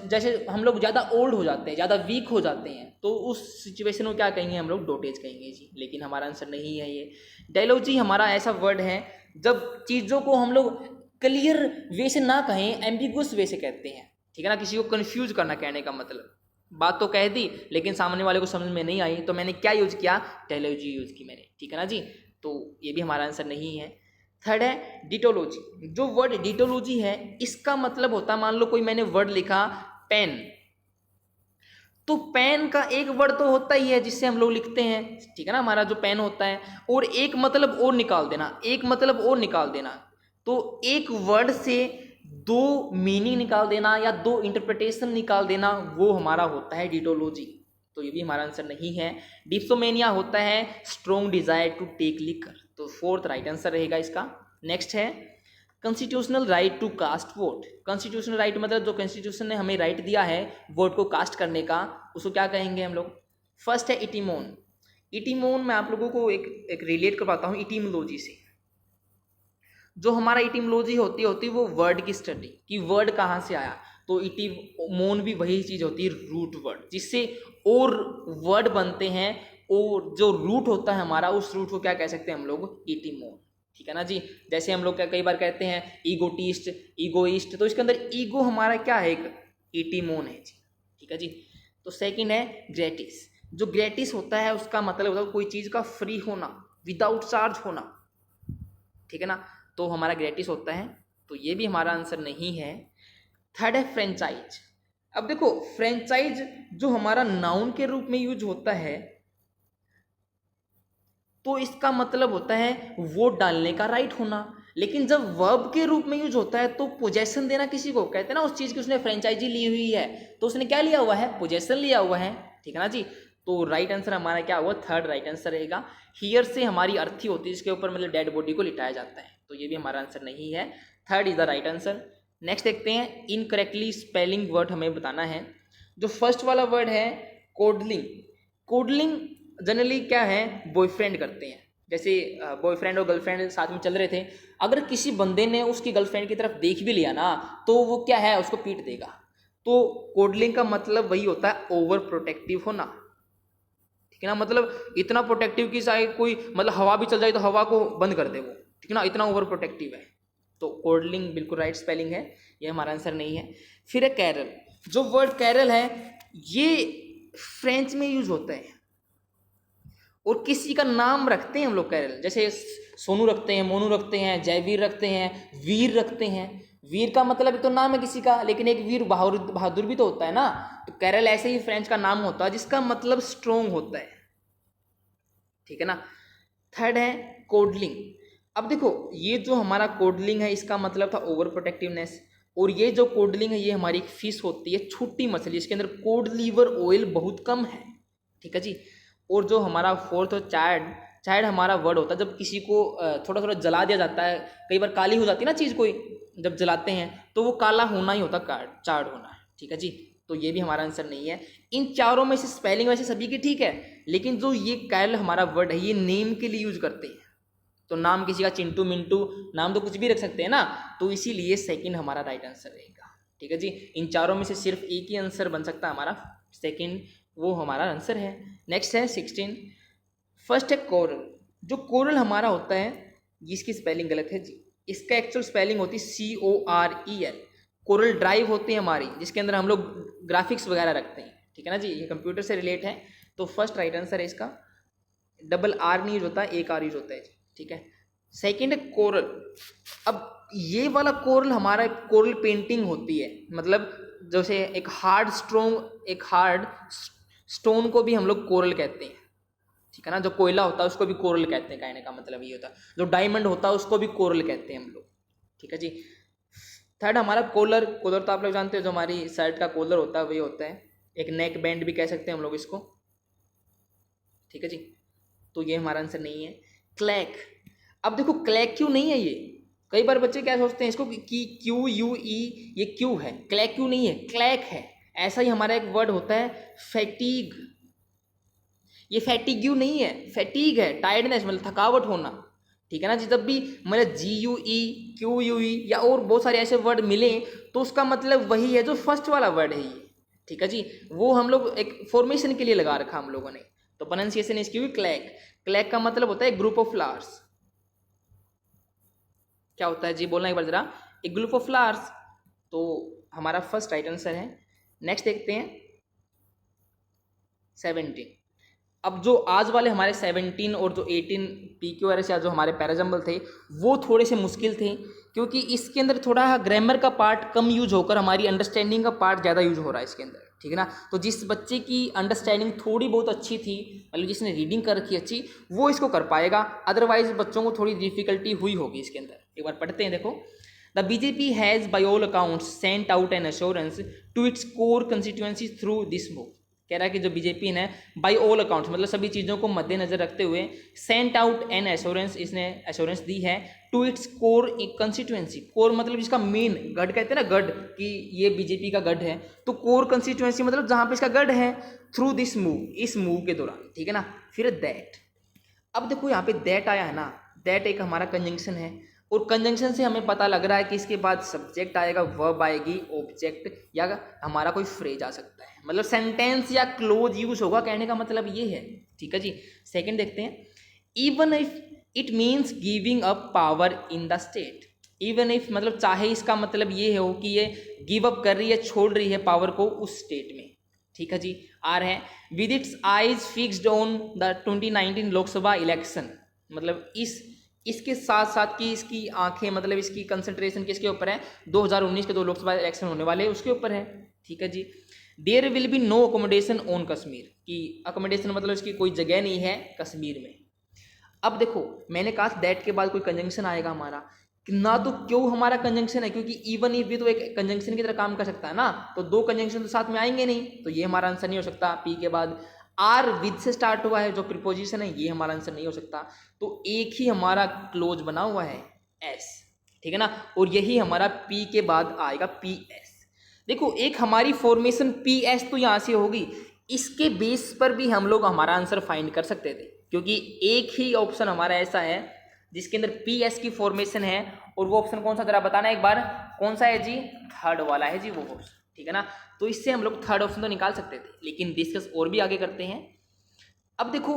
जैसे हम लोग ज़्यादा ओल्ड हो जाते हैं, ज़्यादा वीक हो जाते हैं, तो उस सिचुएशन को क्या कहेंगे हम लोग, डोटेज कहेंगे जी। लेकिन हमारा आंसर नहीं है ये। डायलॉजी हमारा ऐसा वर्ड है जब चीज़ों को हम लोग क्लियर वे से ना कहें, एम्बिगुअस वे से कहते हैं, ठीक है ना, किसी को कन्फ्यूज करना, कहने का मतलब बात तो कह दी लेकिन सामने वाले को समझ में नहीं आई, तो मैंने क्या यूज किया, टेलोजी यूज की मैंने, ठीक है ना जी। तो ये भी हमारा आंसर नहीं है। थर्ड है डिटोलॉजी। जो वर्ड डिटोलॉजी है इसका मतलब होता है, मान लो कोई मैंने वर्ड लिखा पेन, तो पेन का एक वर्ड तो होता ही है जिससे हम लोग लिखते हैं, ठीक है ना, हमारा जो पेन होता है, और एक मतलब और निकाल देना, एक मतलब और निकाल देना, तो एक वर्ड से दो मीनिंग निकाल देना या दो इंटरप्रिटेशन निकाल देना, वो हमारा होता है डिटोलॉजी। तो ये भी हमारा आंसर नहीं है। डिप्सोमेनिया होता है strong desire to take liquor, तो फोर्थ राइट आंसर रहेगा इसका। नेक्स्ट है constitutional right to cast vote. Constitutional right मतलब जो कॉन्स्टिट्यूशन ने हमें राइट दिया है वोट को कास्ट करने का, उसको क्या कहेंगे हम लोग। फर्स्ट है इटिमोन। इटिमोन मैं आप लोगों को एक रिलेट करवाता हूँ इटिमोलॉजी से। जो हमारा इटिमोलॉजी होती है वो वर्ड की स्टडी, कि वर्ड कहाँ से आया, तो इटिमोन भी वही चीज़ होती है, रूट वर्ड, जिससे और वर्ड बनते हैं, और जो रूट होता है हमारा, उस रूट को क्या कह सकते हैं हम लोग, इटिमोन, ठीक है ना जी। जैसे हम लोग क्या कई बार कहते हैं ईगोटिस्ट, ईगोइस्ट, तो इसके अंदर ईगो हमारा क्या है, एक इटिमोन है जी, ठीक है जी। तो सेकंड है ग्रेटिस। जो ग्रेटिस होता है उसका मतलब होता है कोई चीज़ का फ्री होना, विदाउट चार्ज होना, ठीक है ना, तो हमारा ग्रेटिस होता है, तो ये भी हमारा आंसर नहीं है। थर्ड है फ्रेंचाइज। अब देखो फ्रेंचाइज जो हमारा नाउन के रूप में यूज होता है, तो इसका मतलब होता है वोट डालने का राइट होना, लेकिन जब वर्ब के रूप में यूज होता है तो पोजेसन देना किसी को कहते हैं ना, उस चीज़ की उसने फ्रेंचाइजी ली हुई है तो उसने क्या लिया हुआ है, पोजेसन लिया हुआ है, ठीक है ना जी। तो राइट आंसर हमारा क्या हुआ, थर्ड राइट आंसर रहेगा। हियर से हमारी अर्थी होती है जिसके ऊपर मतलब डेड बॉडी को लिटाया जाता है, तो ये भी हमारा आंसर नहीं है, third is the right answer. Next देखते हैं इनकरेक्टली स्पेलिंग वर्ड हमें बताना है। जो फर्स्ट वाला वर्ड है कोडलिंग, कोडलिंग जनरली क्या है, बॉयफ्रेंड करते हैं, जैसे बॉयफ्रेंड और गर्लफ्रेंड साथ में चल रहे थे, अगर किसी बंदे ने उसकी गर्लफ्रेंड की तरफ देख भी लिया ना तो वो क्या है, उसको पीट देगा। तो कोडलिंग का मतलब वही होता है ओवर प्रोटेक्टिव होना, ठीक है ना, मतलब इतना प्रोटेक्टिव कि चाहे कोई मतलब हवा भी चल जाए तो हवा को बंद कर दे वो, ठीक है ना, इतना ओवर प्रोटेक्टिव है। तो कोडलिंग बिल्कुल राइट स्पेलिंग है, ये हमारा आंसर नहीं है। फिर है कैरल, जो वर्ड कैरल है ये फ्रेंच में यूज होता है और किसी का नाम रखते हैं हम लोग कैरल, जैसे सोनू रखते हैं, मोनू रखते हैं, जयवीर रखते हैं, वीर रखते हैं। वीर का मतलब तो नाम है किसी का, लेकिन एक वीर बहादुर भी तो होता है ना, तो कैरल ऐसे ही फ्रेंच का नाम होता है जिसका मतलब स्ट्रोंग होता है, ठीक है ना। थर्ड है कोडलिंग। अब देखो ये जो हमारा कोडलिंग है इसका मतलब था ओवर प्रोटेक्टिवनेस, और ये जो कोडलिंग है ये हमारी एक फिश होती है, छोटी मछली, इसके अंदर कोड लीवर ऑयल बहुत कम है, ठीक है जी। और जो हमारा फोर्थ और चार्ड, चार्ड हमारा वर्ड होता है जब किसी को थोड़ा थोड़ा जला दिया जाता है, कई बार काली हो जाती है ना चीज़ कोई, जब जलाते हैं तो वो काला होना ही होता, चार्ड होना है, ठीक है जी। तो ये भी हमारा आंसर नहीं है। इन चारों में से स्पेलिंग वैसे सभी की ठीक है, लेकिन जो ये कैरल हमारा वर्ड है ये नेम के लिए यूज करते हैं, तो नाम किसी का चिंटू मिंटू, नाम तो कुछ भी रख सकते हैं ना, तो इसीलिए सेकंड हमारा राइट आंसर रहेगा, ठीक है जी। इन चारों में से सिर्फ एक ही आंसर बन सकता है हमारा, सेकंड वो हमारा आंसर है। नेक्स्ट है 16, फर्स्ट है कोरल। जो कोरल हमारा होता है जिसकी स्पेलिंग गलत है जी, इसका एक्चुअल स्पेलिंग होती है COREL। कोरल ड्राइव होती है हमारी जिसके अंदर हम लोग ग्राफिक्स वगैरह रखते हैं, ठीक है ना जी, ये कंप्यूटर से रिलेट है, तो फर्स्ट राइट आंसर है इसका। डबल आर नहीं यूज होता, एक आर यूज होता है जी, ठीक है। सेकेंड है कोरल। अब ये वाला कोरल हमारा कोरल पेंटिंग होती है, मतलब जैसे एक हार्ड स्टोन को भी हम लोग कोरल कहते हैं, ठीक है ना। जो कोयला होता है उसको भी कोरल कहते हैं, कहने का मतलब ये होता है। जो डायमंड होता है उसको भी कोरल कहते हैं हम लोग, ठीक है जी। थर्ड हमारा कॉलर, कॉलर तो आप लोग जानते हो, जो हमारी शर्ट का कॉलर होता है वही होता है, एक नेक बैंड भी कह सकते हैं हम लोग इसको, ठीक है जी। तो ये हमारा आंसर नहीं है। क्लैक, अब देखो क्लैक क्यों नहीं है ये, कई बार बच्चे क्या सोचते हैं इसको कि QUE ये क्यों है, क्लैक क्यों नहीं है, क्लैक है। ऐसा ही हमारा एक वर्ड होता है फैटीग, ये फैटिग्यू नहीं है, फैटीग है, टायर्डनेस मतलब थकावट होना, ठीक है ना जी। जब भी मतलब GUE QUE या और बहुत सारे ऐसे वर्ड मिले तो उसका मतलब वही है जो फर्स्ट वाला वर्ड है ये, ठीक है जी। वो हम लोग एक फॉर्मेशन के लिए लगा रखा हम लोगों ने, तो प्रोनाउंसिएशन इसकी हुई क्लैक। क्लैक का मतलब होता है ग्रुप ऑफ फ्लावर्स, क्या होता है जी, बोलना एक बार जरा, एक ग्रुप ऑफ फ्लावर्स। तो हमारा फर्स्ट राइट आंसर है। नेक्स्ट देखते हैं 17। अब जो आज वाले हमारे 17 और जो 18 PQRS या जो हमारे पैराजम्बल थे वो थोड़े से मुश्किल थे, क्योंकि इसके अंदर थोड़ा ग्रामर का पार्ट कम यूज होकर हमारी अंडरस्टैंडिंग का पार्ट ज़्यादा यूज हो रहा है इसके अंदर, ठीक है ना। तो जिस बच्चे की अंडरस्टैंडिंग थोड़ी बहुत अच्छी थी, मतलब जिसने रीडिंग कर रखी अच्छी, वो इसको कर पाएगा, अदरवाइज बच्चों को थोड़ी डिफिकल्टी हुई होगी इसके अंदर। एक बार पढ़ते हैं, देखो। The BJP has by all accounts sent out an assurance to its core constituency through this move. कह रहा है कि जो बीजेपी ने बाय ऑल अकाउंट्स मतलब सभी चीज़ों को मद्देनजर रखते हुए सेंट आउट एन एश्योरेंस, इसने एश्योरेंस दी है to its core constituency. Core मतलब जिसका मेन गढ़ कहते हैं ना, गढ़, कि ये बीजेपी का गढ़ है, तो कोर कंस्टिट्यूएंसी मतलब जहाँ पे इसका गढ़ है, थ्रू दिस मूव, इस मूव के दौरान, ठीक है ना। फिर दैट, अब देखो यहाँ पे दैट आया है ना, दैट एक हमारा कंजंक्शन है, और कंजंक्शन से हमें पता लग रहा है कि इसके बाद सब्जेक्ट आएगा, वर्ब आएगी, ऑब्जेक्ट, या हमारा कोई फ्रेज आ सकता है, मतलब सेंटेंस या क्लोज यूज होगा, कहने का मतलब ये है, ठीक है जी। सेकंड देखते हैं, even if it means giving up power in the state. Even if मतलब चाहे इसका मतलब ये हो कि ये गिव अप कर रही है, छोड़ रही है पावर को उस स्टेट में, ठीक है जी। आर है with its eyes fixed on the 2019 Lok Sabha election, मतलब इसके साथ साथ कि इसकी आंखें, मतलब इसकी कंसंट्रेशन किसके ऊपर है, 2019 के जो लोकसभा इलेक्शन होने वाले हैं उसके ऊपर है, ठीक है जी। There will be no accommodation on Kashmir, की अकोमोडेशन मतलब इसकी कोई जगह नहीं है कश्मीर में। अब देखो मैंने कहा दैट के बाद कोई कंजंक्शन आएगा हमारा, ना तो क्यों हमारा कंजंक्शन है, क्योंकि इवन इफ भी तो एक कंजंक्शन की तरह काम कर सकता है ना, तो दो कंजंक्शन तो साथ में आएंगे नहीं, तो ये हमारा आंसर नहीं हो सकता। पी के बाद आर विद से स्टार्ट हुआ है जो प्रीपोजिशन है, ये हमारा आंसर नहीं हो सकता। तो एक ही हमारा क्लोज बना हुआ है एस, ठीक है ना, और यही हमारा पी के बाद आएगा पी एस। देखो एक हमारी फॉर्मेशन पी एस तो यहाँ से होगी, इसके बेस पर भी हम लोग हमारा आंसर फाइंड कर सकते थे, क्योंकि एक ही ऑप्शन हमारा ऐसा है जिसके अंदर पी एस की फॉर्मेशन है, और वो ऑप्शन कौन सा जरा बताना एक बार, कौन सा है जी, थर्ड वाला है जी वो ऑप्शन, ठीक है ना। तो इससे हम लोग थर्ड ऑप्शन तो निकाल सकते थे, लेकिन डिस्कस और भी आगे करते हैं। अब देखो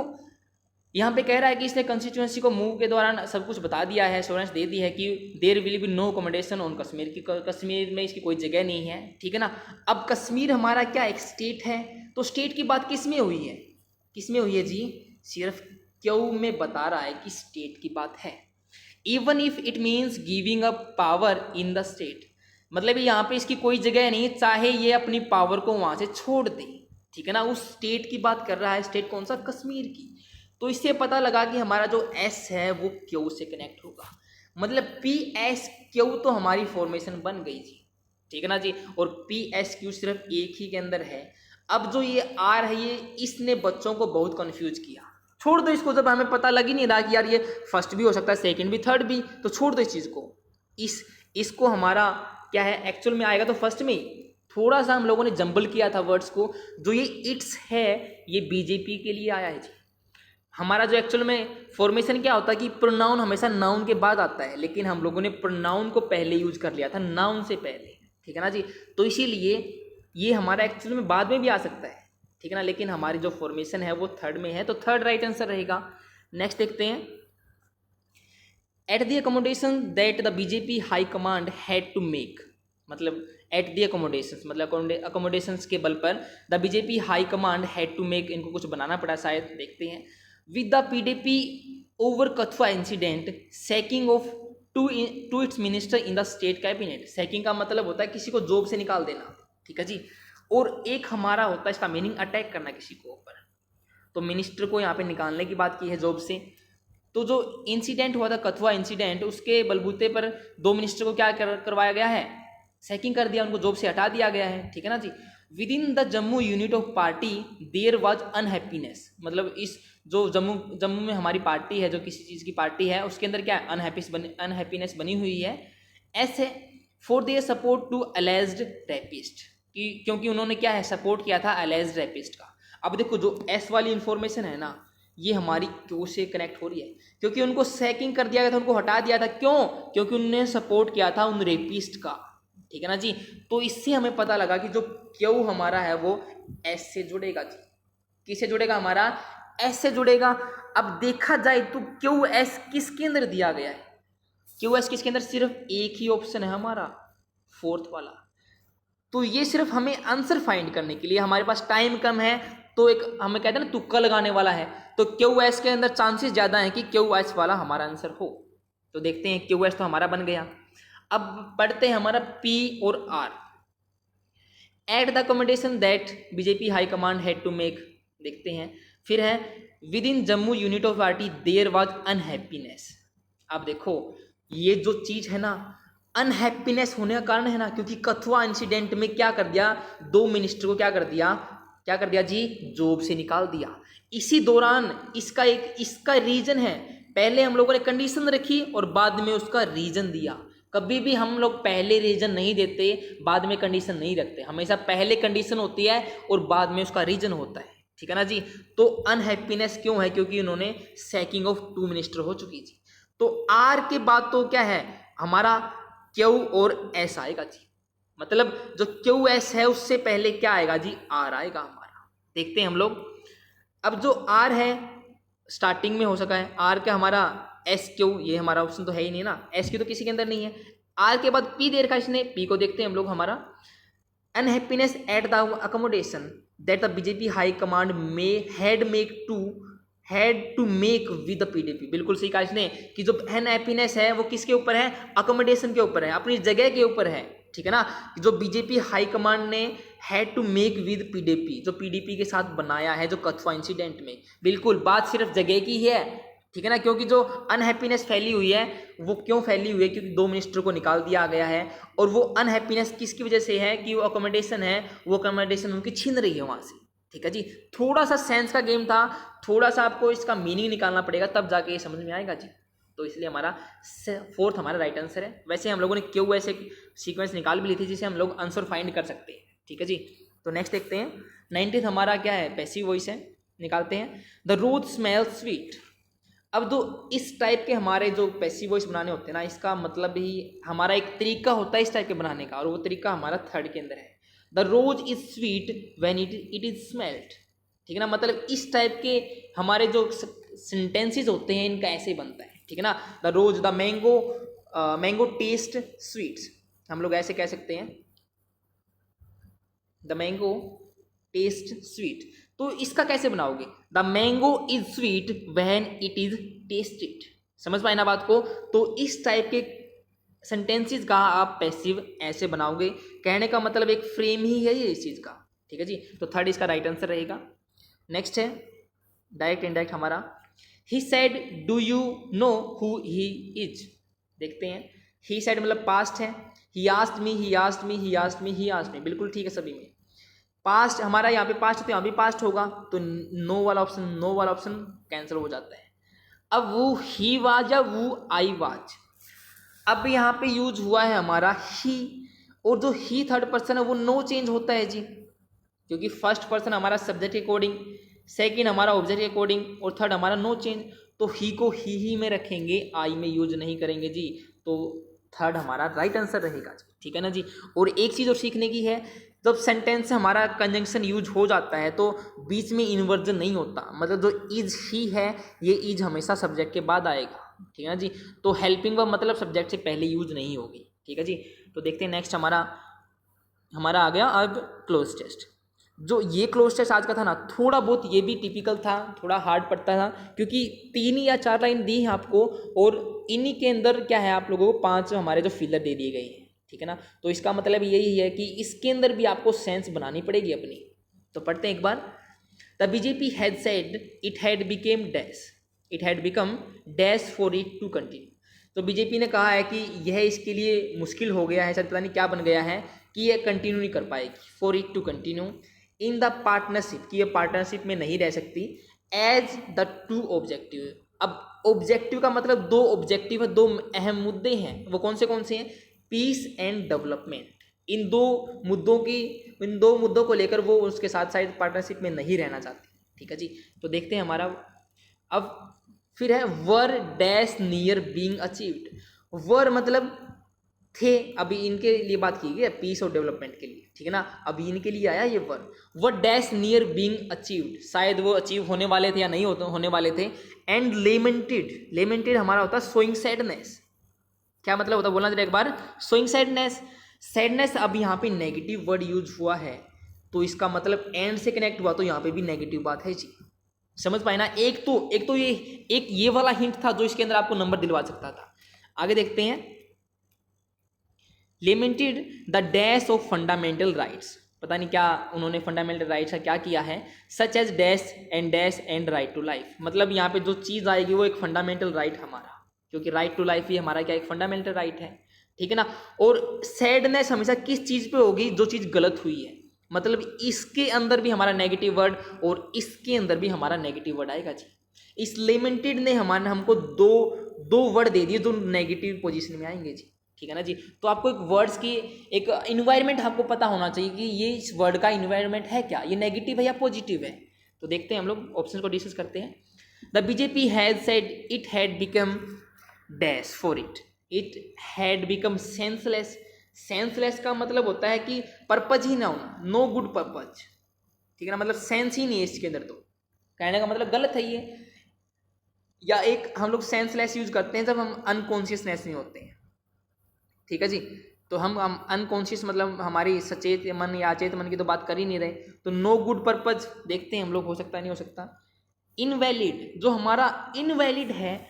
यहाँ पे कह रहा है कि इसने कंस्टिट्यूएंसी को मूव के दौरान सब कुछ बता दिया है, एश्योरेंस दे दी है कि there will be no accommodation on Kashmir, की कश्मीर में इसकी कोई जगह नहीं है, ठीक है ना। अब कश्मीर हमारा क्या एक स्टेट है, तो स्टेट की बात किस में हुई है, किस में हुई है जी, सिर्फ क्यों में बता रहा है कि स्टेट की बात है। Even if it means giving a power in the state, मतलब यहाँ पे इसकी कोई जगह नहीं, चाहे ये अपनी पावर को वहां से छोड़ दे, ठीक है ना। उस स्टेट की बात कर रहा है, स्टेट कौन सा, कश्मीर की। तो इससे पता लगा कि हमारा जो एस है वो क्यू से कनेक्ट होगा, मतलब पी एस क्यू तो हमारी फॉर्मेशन बन गई जी, ठीक है ना जी। और पी एस क्यू सिर्फ एक ही के अंदर है। अब जो ये आर है, ये इसने बच्चों को बहुत कंफ्यूज किया, छोड़ दो इसको, जब हमें पता लग ही नहीं रहा कि यार ये फर्स्ट भी हो सकता है, सेकंड भी, थर्ड भी, तो छोड़ दो इस चीज़ को। इसको हमारा क्या है, एक्चुअल में आएगा तो फर्स्ट में थोड़ा सा हम लोगों ने जंबल किया था वर्ड्स को। जो ये इट्स है ये बीजेपी के लिए आया है जी। हमारा जो एक्चुअल में फॉर्मेशन क्या होता है कि प्रोनाउन हमेशा नाउन के बाद आता है, लेकिन हम लोगों ने प्रोनाउन को पहले यूज कर लिया था, नाउन से पहले, ठीक है ना जी। तो इसीलिए ये हमारा एक्चुअल में बाद में भी आ सकता है, ठीक है ना, लेकिन हमारी जो फॉर्मेशन है वो थर्ड में है, तो थर्ड राइट आंसर रहेगा। नेक्स्ट देखते हैं, at the accommodation that the BJP high command had to make, मतलब एट दी अकोमोडेशंस, मतलब अकोमोडेशंस के बल पर the BJP high command had to make, इनको कुछ बनाना पड़ा शायद, देखते हैं। With the PDP over Kathua incident sacking of two its minister in the state cabinet, sacking का मतलब होता है किसी को जॉब से निकाल देना, ठीक है जी। और एक हमारा होता है इसका मीनिंग अटैक करना किसी को ऊपर, तो मिनिस्टर को यहाँ पे निकालने की बात की है जॉब से। तो जो इंसिडेंट हुआ था कथुआ इंसिडेंट, उसके बलबूते पर दो मिनिस्टर को क्या करवाया गया है, सैकिंग कर दिया, उनको जॉब से हटा दिया गया है, ठीक है ना जी। Within the Jammu unit of party there was unhappiness, मतलब इस जो जम्मू में हमारी पार्टी है, जो किसी चीज़ की पार्टी है, उसके अंदर क्या अनहैप्पीनेस बनी हुई है। ऐसे for their support to alleged rapist, कि क्योंकि उन्होंने क्या है, सपोर्ट किया था अलेज्ड रेपिस्ट का। अब देखो जो एस वाली इंफॉर्मेशन है ना, ये हमारी क्यों से कनेक्ट हो रही है, क्योंकि उनको सैकिंग कर दिया गया था, उनको हटा दिया था, क्यों, क्योंकि उन्होंने सपोर्ट किया था उन रेपिस्ट का, ठीक है ना जी। तो इससे हमें पता लगा कि जो क्यू हमारा है वो एस से जुड़ेगा जी। किससे जुड़ेगा, हमारा एस से जुड़ेगा। अब देखा जाए तो क्यू एस किसके अंदर दिया गया है, क्यू एस किसके अंदर, सिर्फ एक ही ऑप्शन है हमारा, फोर्थ वाला। तो ये सिर्फ हमें आंसर फाइंड करने के लिए, हमारे पास टाइम कम है, तो एक हमें कहते हैं ना तुक्का लगाने वाला है, तो क्यू एस के अंदर चांसेस ज़्यादा हैं कि क्यू एस वाला हमारा आंसर हो। तो देखते हैं, क्यू एस तो हमारा बन गया। अब पढ़ते हैं हमारा पी और R. At the accommodation that BJP high command had to make, देखते हैं। फिर है within Jammu unit of party there was unhappiness. अब देखो ये जो चीज़ है ना, अनहैप्पीनेस होने का कारण है ना, क्योंकि कथुआ इंसिडेंट में क्या कर दिया, दो मिनिस्टर को क्या कर दिया जी, जॉब से निकाल दिया। इसी दौरान इसका रीजन है, पहले हम लोगों ने कंडीशन रखी और बाद में उसका रीजन दिया। कभी भी हम लोग पहले रीजन नहीं देते, बाद में कंडीशन नहीं रखते, हमेशा पहले कंडीशन होती है और बाद में उसका रीजन होता है, ठीक है ना जी। तो अनहैप्पीनेस क्यों है, क्योंकि उन्होंने सैकिंग ऑफ टू मिनिस्टर हो चुकी जी। तो आर के बाद तो क्या है हमारा, क्यू और एस आएगा जी, मतलब जो क्यू एस है उससे पहले क्या आएगा जी, आर आएगा हमारा। देखते हैं हम लोग। अब जो आर है स्टार्टिंग में हो सका है, आर का हमारा एस क्यू, ये हमारा ऑप्शन तो है ही नहीं ना, एस क्यू तो किसी के अंदर नहीं है। आर के बाद पी दे रखा इसने, पी को देखते हैं हम लोग। हमारा unhappiness at the accommodation that the BJP high command had to make with the PDP, बिल्कुल सही कहा इसने कि जो अनहैप्पीनेस है वो किसके ऊपर है, अकोमोडेशन के ऊपर है, अपनी जगह के ऊपर है, ठीक है ना। जो बीजेपी हाई कमांड ने had to make with PDP, जो पीडीपी के साथ बनाया है जो कथुआ इंसिडेंट में, बिल्कुल बात सिर्फ जगह की है, ठीक है ना, क्योंकि जो अनहैप्पीनेस फैली हुई है वो क्यों फैली हुई है, क्योंकि 2 मिनिस्टर को निकाल दिया गया है, और वो अनहैप्पीनेस किसकी वजह से है कि वो अकोमोडेशन है, वो अकोमोडेशन उनकी छीन रही है वहाँ से। ठीक है जी, थोड़ा सा सेंस का गेम था, थोड़ा सा आपको इसका मीनिंग निकालना पड़ेगा तब जाके ये समझ में आएगा जी। तो इसलिए हमारा 4th हमारा राइट आंसर है। वैसे हम लोगों ने क्यों ऐसे सीक्वेंस निकाल भी ली थी जिसे हम लोग आंसर फाइंड कर सकते हैं। ठीक है जी, तो नेक्स्ट देखते हैं। 19th हमारा क्या है, पैसिव वॉइस है, निकालते हैं। The rose smell sweet. अब दो इस टाइप के हमारे जो पैसिव वॉइस बनाने होते हैं ना, इसका मतलब ही हमारा एक तरीका होता है इस टाइप के बनाने का, और वो तरीका हमारा 3rd के अंदर है। The rose is sweet when it is smelled. ठीक है ना, मतलब इस टाइप के हमारे जो सेंटेंसेस होते हैं इनका ऐसे बनता है। ठीक है ना, the rose, the mango taste sweets, हम लोग ऐसे कह सकते हैं, द मैंगो टेस्ट स्वीट। तो इसका कैसे बनाओगे, the mango is sweet when it is tested. समझ पाए ना बात को। तो इस टाइप के सेंटेंसेस का आप पैसिव ऐसे बनाओगे, कहने का मतलब एक फ्रेम ही है ये इस चीज का। ठीक है जी, तो 3rd इसका राइट आंसर रहेगा। नेक्स्ट है डायरेक्ट इनडायरेक्ट हमारा, he said do you know who he is. देखते हैं, ही सेड मतलब पास्ट है, he asked me, he asked me, he asked me, he asked me, बिल्कुल ठीक है सभी में। पास्ट हमारा यहाँ पे पास्ट तो यहाँ भी पास्ट होगा, तो नो वाला ऑप्शन कैंसिल हो जाता है। अब वो ही वाज या वो आई वाज, अब यहाँ पे यूज हुआ है हमारा ही, और जो ही 3rd पर्सन है वो नो चेंज होता है जी, क्योंकि 1st पर्सन हमारा सब्जेक्ट के अकॉर्डिंग, 2nd हमारा ऑब्जेक्ट के अकॉर्डिंग, और 3rd हमारा नो चेंज। तो ही को ही में रखेंगे, आई में यूज नहीं करेंगे जी, तो 3rd हमारा राइट आंसर रहेगा जी। ठीक है ना जी। और एक चीज़ और सीखने की है, जब सेंटेंस से हमारा कंजंक्शन यूज हो जाता है तो बीच में इन्वर्जन नहीं होता, मतलब जो इज ही है ये इज हमेशा सब्जेक्ट के बाद आएगा। ठीक है ना जी, तो हेल्पिंग वर्ब मतलब सब्जेक्ट से पहले यूज नहीं होगी। ठीक है जी, तो देखते हैं नेक्स्ट हमारा आ गया अब क्लोज टेस्ट। जो ये क्लोज टेस्ट आज का था ना, थोड़ा बहुत ये भी टिपिकल था, थोड़ा हार्ड पड़ता था, क्योंकि 3 या 4 लाइन दी है आपको, और इन्हीं के अंदर क्या है, आप लोगों को 5 हमारे जो फिलर दे दिए गए हैं। ठीक है ना, तो इसका मतलब यही है कि इसके अंदर भी आपको सेंस बनानी पड़ेगी अपनी। तो पढ़ते हैं एक बार। The BJP had said it had become dash for it to continue. तो बीजेपी ने कहा है कि यह इसके लिए मुश्किल हो गया है, शायद पता नहीं क्या बन गया है, कि यह कंटिन्यू नहीं कर पाएगी, for it to continue in the partnership, कि ये पार्टनरशिप में नहीं रह सकती, एज द 2 ऑब्जेक्टिव। अब ऑब्जेक्टिव का मतलब 2 ऑब्जेक्टिव है, 2 अहम मुद्दे हैं, वो कौन से हैं, पीस एंड डेवलपमेंट। इन दो मुद्दों को लेकर वो उसके साथ साथ पार्टनरशिप में नहीं रहना चाहती। ठीक है जी, तो देखते हैं हमारा अब फिर है वर डैश नियर बीइंग अचीव्ड। वर मतलब थे, अभी इनके लिए बात की गई है पीस और डेवलपमेंट के लिए। ठीक है ना, अभी इनके लिए आया ये वर डैश नियर बीइंग अचीव्ड, शायद वो अचीव होने वाले थे या नहीं होने वाले थे। एंड लेमेंटेड हमारा होता है शोइंग सैडनेस। क्या मतलब होता है, बोलना जरा एक बार, शोइंग सैडनेस। अब यहाँ पे नेगेटिव वर्ड यूज हुआ है, तो इसका मतलब एंड से कनेक्ट हुआ, तो यहाँ पे भी नेगेटिव बात है जी। समझ पाए ना। एक तो ये वाला हिंट था जो इसके अंदर आपको नंबर दिलवा सकता था। आगे देखते हैं, limited the dash of fundamental rights. पता नहीं क्या उन्होंने फंडामेंटल राइट्स का क्या किया है, such as dash and right to life. मतलब यहाँ पे जो चीज़ आएगी वो एक फंडामेंटल राइट हमारा, क्योंकि राइट टू लाइफ ही हमारा क्या एक फंडामेंटल राइट है। ठीक है ना। और सैडनेस हमेशा किस चीज़ पे होगी, जो चीज़ गलत हुई है। मतलब इसके अंदर भी हमारा नेगेटिव वर्ड और इसके अंदर भी हमारा नेगेटिव वर्ड आएगा जी। इस लिमिटेड ने हमको दो वर्ड दे दिए जो नेगेटिव पोजीशन में आएंगे जी। ठीक है ना जी। तो आपको एक वर्ड्स की एक इन्वायरमेंट आपको पता होना चाहिए कि ये इस वर्ड का इन्वायरमेंट है क्या, ये नेगेटिव है या पॉजिटिव है। तो देखते हैं हम लोग ऑप्शन को डिस्कस करते हैं। The BJP has said it had become dash for it had become senseless. Senseless का मतलब होता है कि पर्पज ही ना होना, नो गुड पर्पज। ठीक है ना, मतलब सेंस ही नहीं है इसके अंदर, तो कहने का मतलब गलत है ये। या एक हम लोग सेंसलेस यूज करते हैं जब हम अनकॉन्शियसनेस में होते हैं। ठीक है जी। तो हम अनकॉन्शियस मतलब हमारी सचेत मन या अचेत मन की तो बात कर ही नहीं रहे। तो नो गुड पर्पज देखते हैं हम लोग, हो सकता है नहीं हो सकता। इनवैलिड, जो हमारा इनवैलिड है,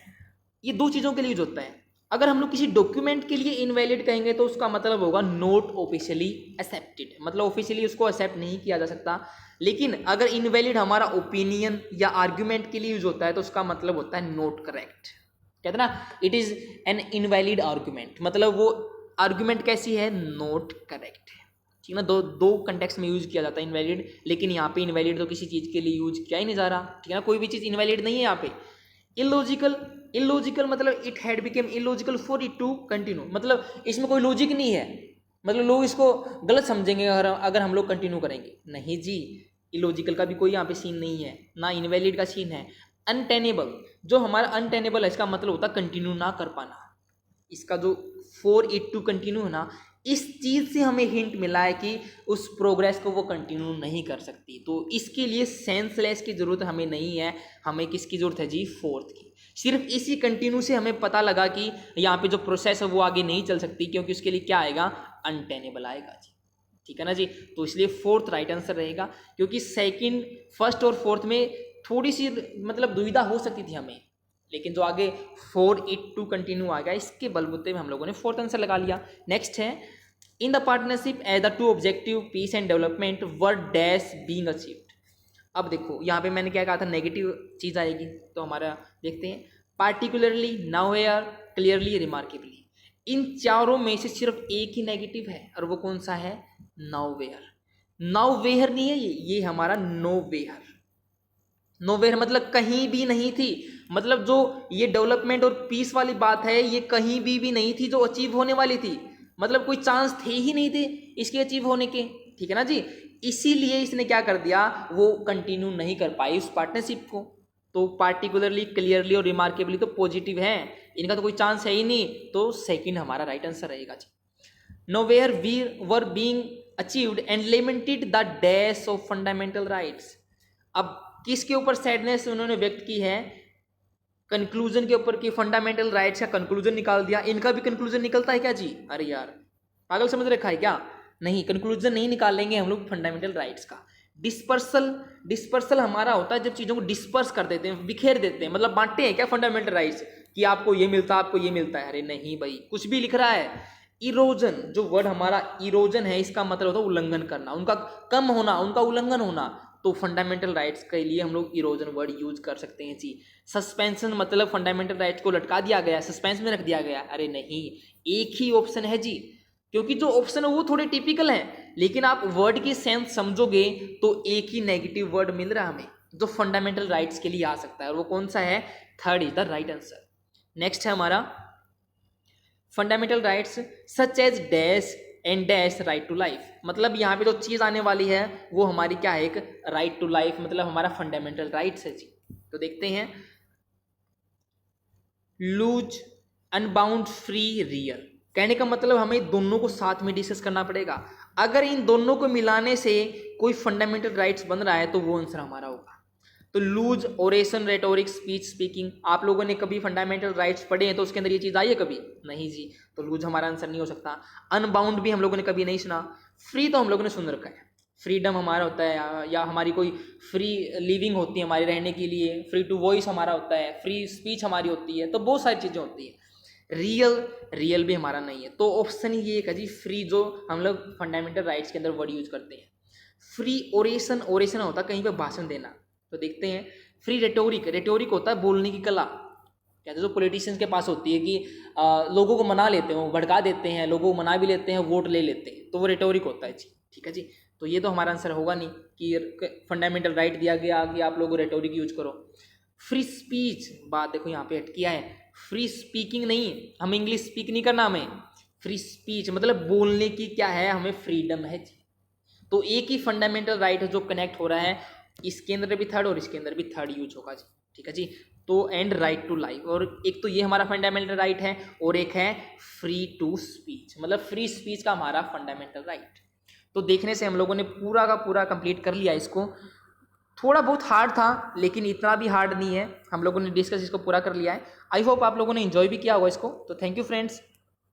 ये दो चीज़ों के लिए यूज होता है। अगर हम लोग किसी डॉक्यूमेंट के लिए इनवैलिड कहेंगे तो उसका मतलब होगा नॉट ऑफिशियली एक्सेप्टेड, मतलब ऑफिशियली उसको एक्सेप्ट नहीं किया जा सकता। लेकिन अगर इनवैलिड हमारा ओपिनियन या आर्ग्यूमेंट के लिए यूज होता है तो उसका मतलब होता है नॉट करेक्ट। कहते हैं ना it is an invalid argument, मतलब वो आर्ग्यूमेंट कैसी है, नॉट करेक्ट है। ठीक है ना, दो कंटेक्स्ट में यूज किया जाता है इनवैलिड, लेकिन यहाँ पे इनवैलिड तो किसी चीज़ के लिए यूज किया ही नहीं जा रहा। ठीक है ना, कोई भी चीज़ इनवैलिड नहीं है यहाँ पे। इलॉजिकल मतलब it had become illogical for it to continue, मतलब इसमें कोई लॉजिक नहीं है, मतलब लोग इसको गलत समझेंगे अगर हम लोग कंटिन्यू करेंगे। नहीं जी, इलॉजिकल का भी कोई यहाँ पे सीन नहीं है, ना इनवैलिड का सीन है। अनटेनेबल, जो हमारा अनटेनेबल है इसका मतलब होता है कंटिन्यू ना कर पाना। इसका जो फॉर इट टू कंटिन्यू है ना, इस चीज़ से हमें हिंट मिला है कि उस प्रोग्रेस को वो कंटिन्यू नहीं कर सकती। तो इसके लिए सेंसलेस की ज़रूरत हमें नहीं है, हमें किसकी ज़रूरत है जी, फोर्थ की। सिर्फ इसी कंटिन्यू से हमें पता लगा कि यहाँ पे जो प्रोसेस है वो आगे नहीं चल सकती, क्योंकि उसके लिए क्या आएगा, अनटेनेबल आएगा जी। ठीक है ना जी, तो इसलिए फोर्थ राइट आंसर रहेगा, क्योंकि सेकंड, फर्स्ट और फोर्थ में थोड़ी सी मतलब दुविधा हो सकती थी हमें, लेकिन जो आगे फॉर इट टू कंटिन्यू आ गया इसके बलबूते में हम लोगों ने फोर्थ आंसर लगा लिया। नेक्स्ट है, in the partnership as the two objective peace and development were dash being achieved. अब देखो यहाँ पे मैंने क्या कहा था, नेगेटिव चीज़ आएगी, तो हमारा देखते हैं पार्टिकुलरली, नाउवेयर, क्लियरली, रिमार्केबली। इन चारों में से सिर्फ एक ही नेगेटिव है, और वो कौन सा है, नाउवेयर। नाउवेयर नहीं है ये हमारा नोवेयर। नोवेयर मतलब कहीं भी नहीं थी, मतलब जो ये डेवलपमेंट और पीस वाली बात है ये कहीं भी नहीं थी जो अचीव होने वाली थी, मतलब कोई चांस थे ही नहीं थे इसके अचीव होने के। ठीक है ना जी, इसीलिए इसने क्या कर दिया, वो कंटिन्यू नहीं कर पाई उस पार्टनरशिप को। तो पार्टिकुलरली, क्लियरली और रिमार्केबली तो पॉजिटिव है, इनका तो कोई चांस है ही नहीं, तो सेकंड हमारा राइट आंसर रहेगा जी। Nowhere were being achieved and limited the dash of fundamental rights. अब किसके ऊपर सैडनेस उन्होंने व्यक्त की है, कंक्लूजन के ऊपर, कि फंडामेंटल राइट्स का कंक्लूजन निकाल दिया। इनका भी कंक्लूजन निकलता है क्या जी, अरे यार पागल समझ रखा है क्या, नहीं, कंक्लूजन नहीं निकालेंगे हम लोग फंडामेंटल राइट्स का। डिस्पर्सल हमारा होता है जब चीज़ों को डिस्पर्स कर देते हैं, बिखेर देते हैं, मतलब बांटते हैं क्या फंडामेंटल राइट्स, कि आपको ये मिलता है, आपको ये मिलता है, अरे नहीं भाई, कुछ भी लिख रहा है। इरोजन, जो वर्ड हमारा इरोजन है, इसका मतलब होता है उल्लंघन करना, उनका कम होना, उनका उल्लंघन होना। तो फंडामेंटल राइट्स के लिए हम लोग इरोजन वर्ड यूज कर सकते हैं जी। सस्पेंशन मतलब फंडामेंटल राइट्स को लटका दिया गया, सस्पेंस में रख दिया गया, अरे नहीं, एक ही ऑप्शन है जी, क्योंकि जो ऑप्शन है वो थोड़े टिपिकल हैं, लेकिन आप वर्ड की सेंस समझोगे तो एक ही नेगेटिव वर्ड मिल रहा है हमें जो फंडामेंटल राइट्स के लिए आ सकता है, और वो कौन सा है, third is the right answer. Next है हमारा fundamental rights such as dash and dash right to life. मतलब यहाँ पे जो चीज़ आने वाली है वो हमारी क्या है, एक राइट टू लाइफ, मतलब हमारा फंडामेंटल राइट्स है जी। तो देखते हैं, लूज, अनबाउंड, फ्री, रियल। कहने का मतलब हमें दोनों को साथ में डिस्कस करना पड़ेगा। अगर इन दोनों को मिलाने से कोई फंडामेंटल राइट्स बन रहा है तो वो आंसर हमारा होगा। तो loose, oration, rhetoric, speech, speaking, आप लोगों ने कभी फंडामेंटल राइट्स पढ़े हैं तो उसके अंदर ये चीज़ आई है कभी, नहीं जी, तो लूज हमारा आंसर नहीं हो सकता। अनबाउंड भी हम लोगों ने कभी नहीं सुना। फ्री तो हम लोगों ने सुन रखा है, फ्रीडम हमारा होता है, या हमारी कोई फ्री लिविंग होती है हमारे रहने के लिए, फ्री टू वॉइस हमारा होता है, फ्री स्पीच हमारी होती है, तो बहुत सारी चीज़ें होती है। रियल भी हमारा नहीं है, तो ऑप्शन ये एक है जी, फ्री, जो हम लोग फंडामेंटल राइट्स के अंदर वर्ड यूज करते हैं। फ्री ओरेशन होता है कहीं पे भाषण देना, तो देखते हैं। फ्री रेटोरिक होता है बोलने की कला, कहते हैं जो पॉलिटिशियंस के पास होती है कि लोगों को मना लेते हैं, वो भड़का देते हैं, लोगों को मना भी लेते हैं, वोट ले लेते हैं, तो वो रेटोरिक होता है जी। ठीक है जी, तो ये तो हमारा आंसर होगा नहीं कि फंडामेंटल राइट दिया गया कि आप लोग रेटोरिक यूज करो। फ्री स्पीच, बात देखो यहाँ पे अटकिया है, फ्री स्पीकिंग नहीं, हम इंग्लिश स्पीक नहीं करना हमें, फ्री स्पीच मतलब बोलने की क्या है, हमें फ्रीडम है जी। तो एक ही फंडामेंटल राइट है जो कनेक्ट हो रहा है, इसके अंदर भी थर्ड और इसके अंदर भी थर्ड यूज होगा जी। ठीक है जी, तो एंड राइट टू लाइफ, और एक तो ये हमारा फंडामेंटल राइट है, और एक है फ्री टू स्पीच, मतलब फ्री स्पीच का हमारा फंडामेंटल राइट। तो देखने से हम लोगों ने पूरा का पूरा कंप्लीट कर लिया इसको। थोड़ा बहुत हार्ड था लेकिन इतना भी हार्ड नहीं है, हम लोगों ने डिस्कस इसको पूरा कर लिया है। आई होप आप लोगों ने एंजॉय भी किया होगा इसको। तो थैंक यू फ्रेंड्स।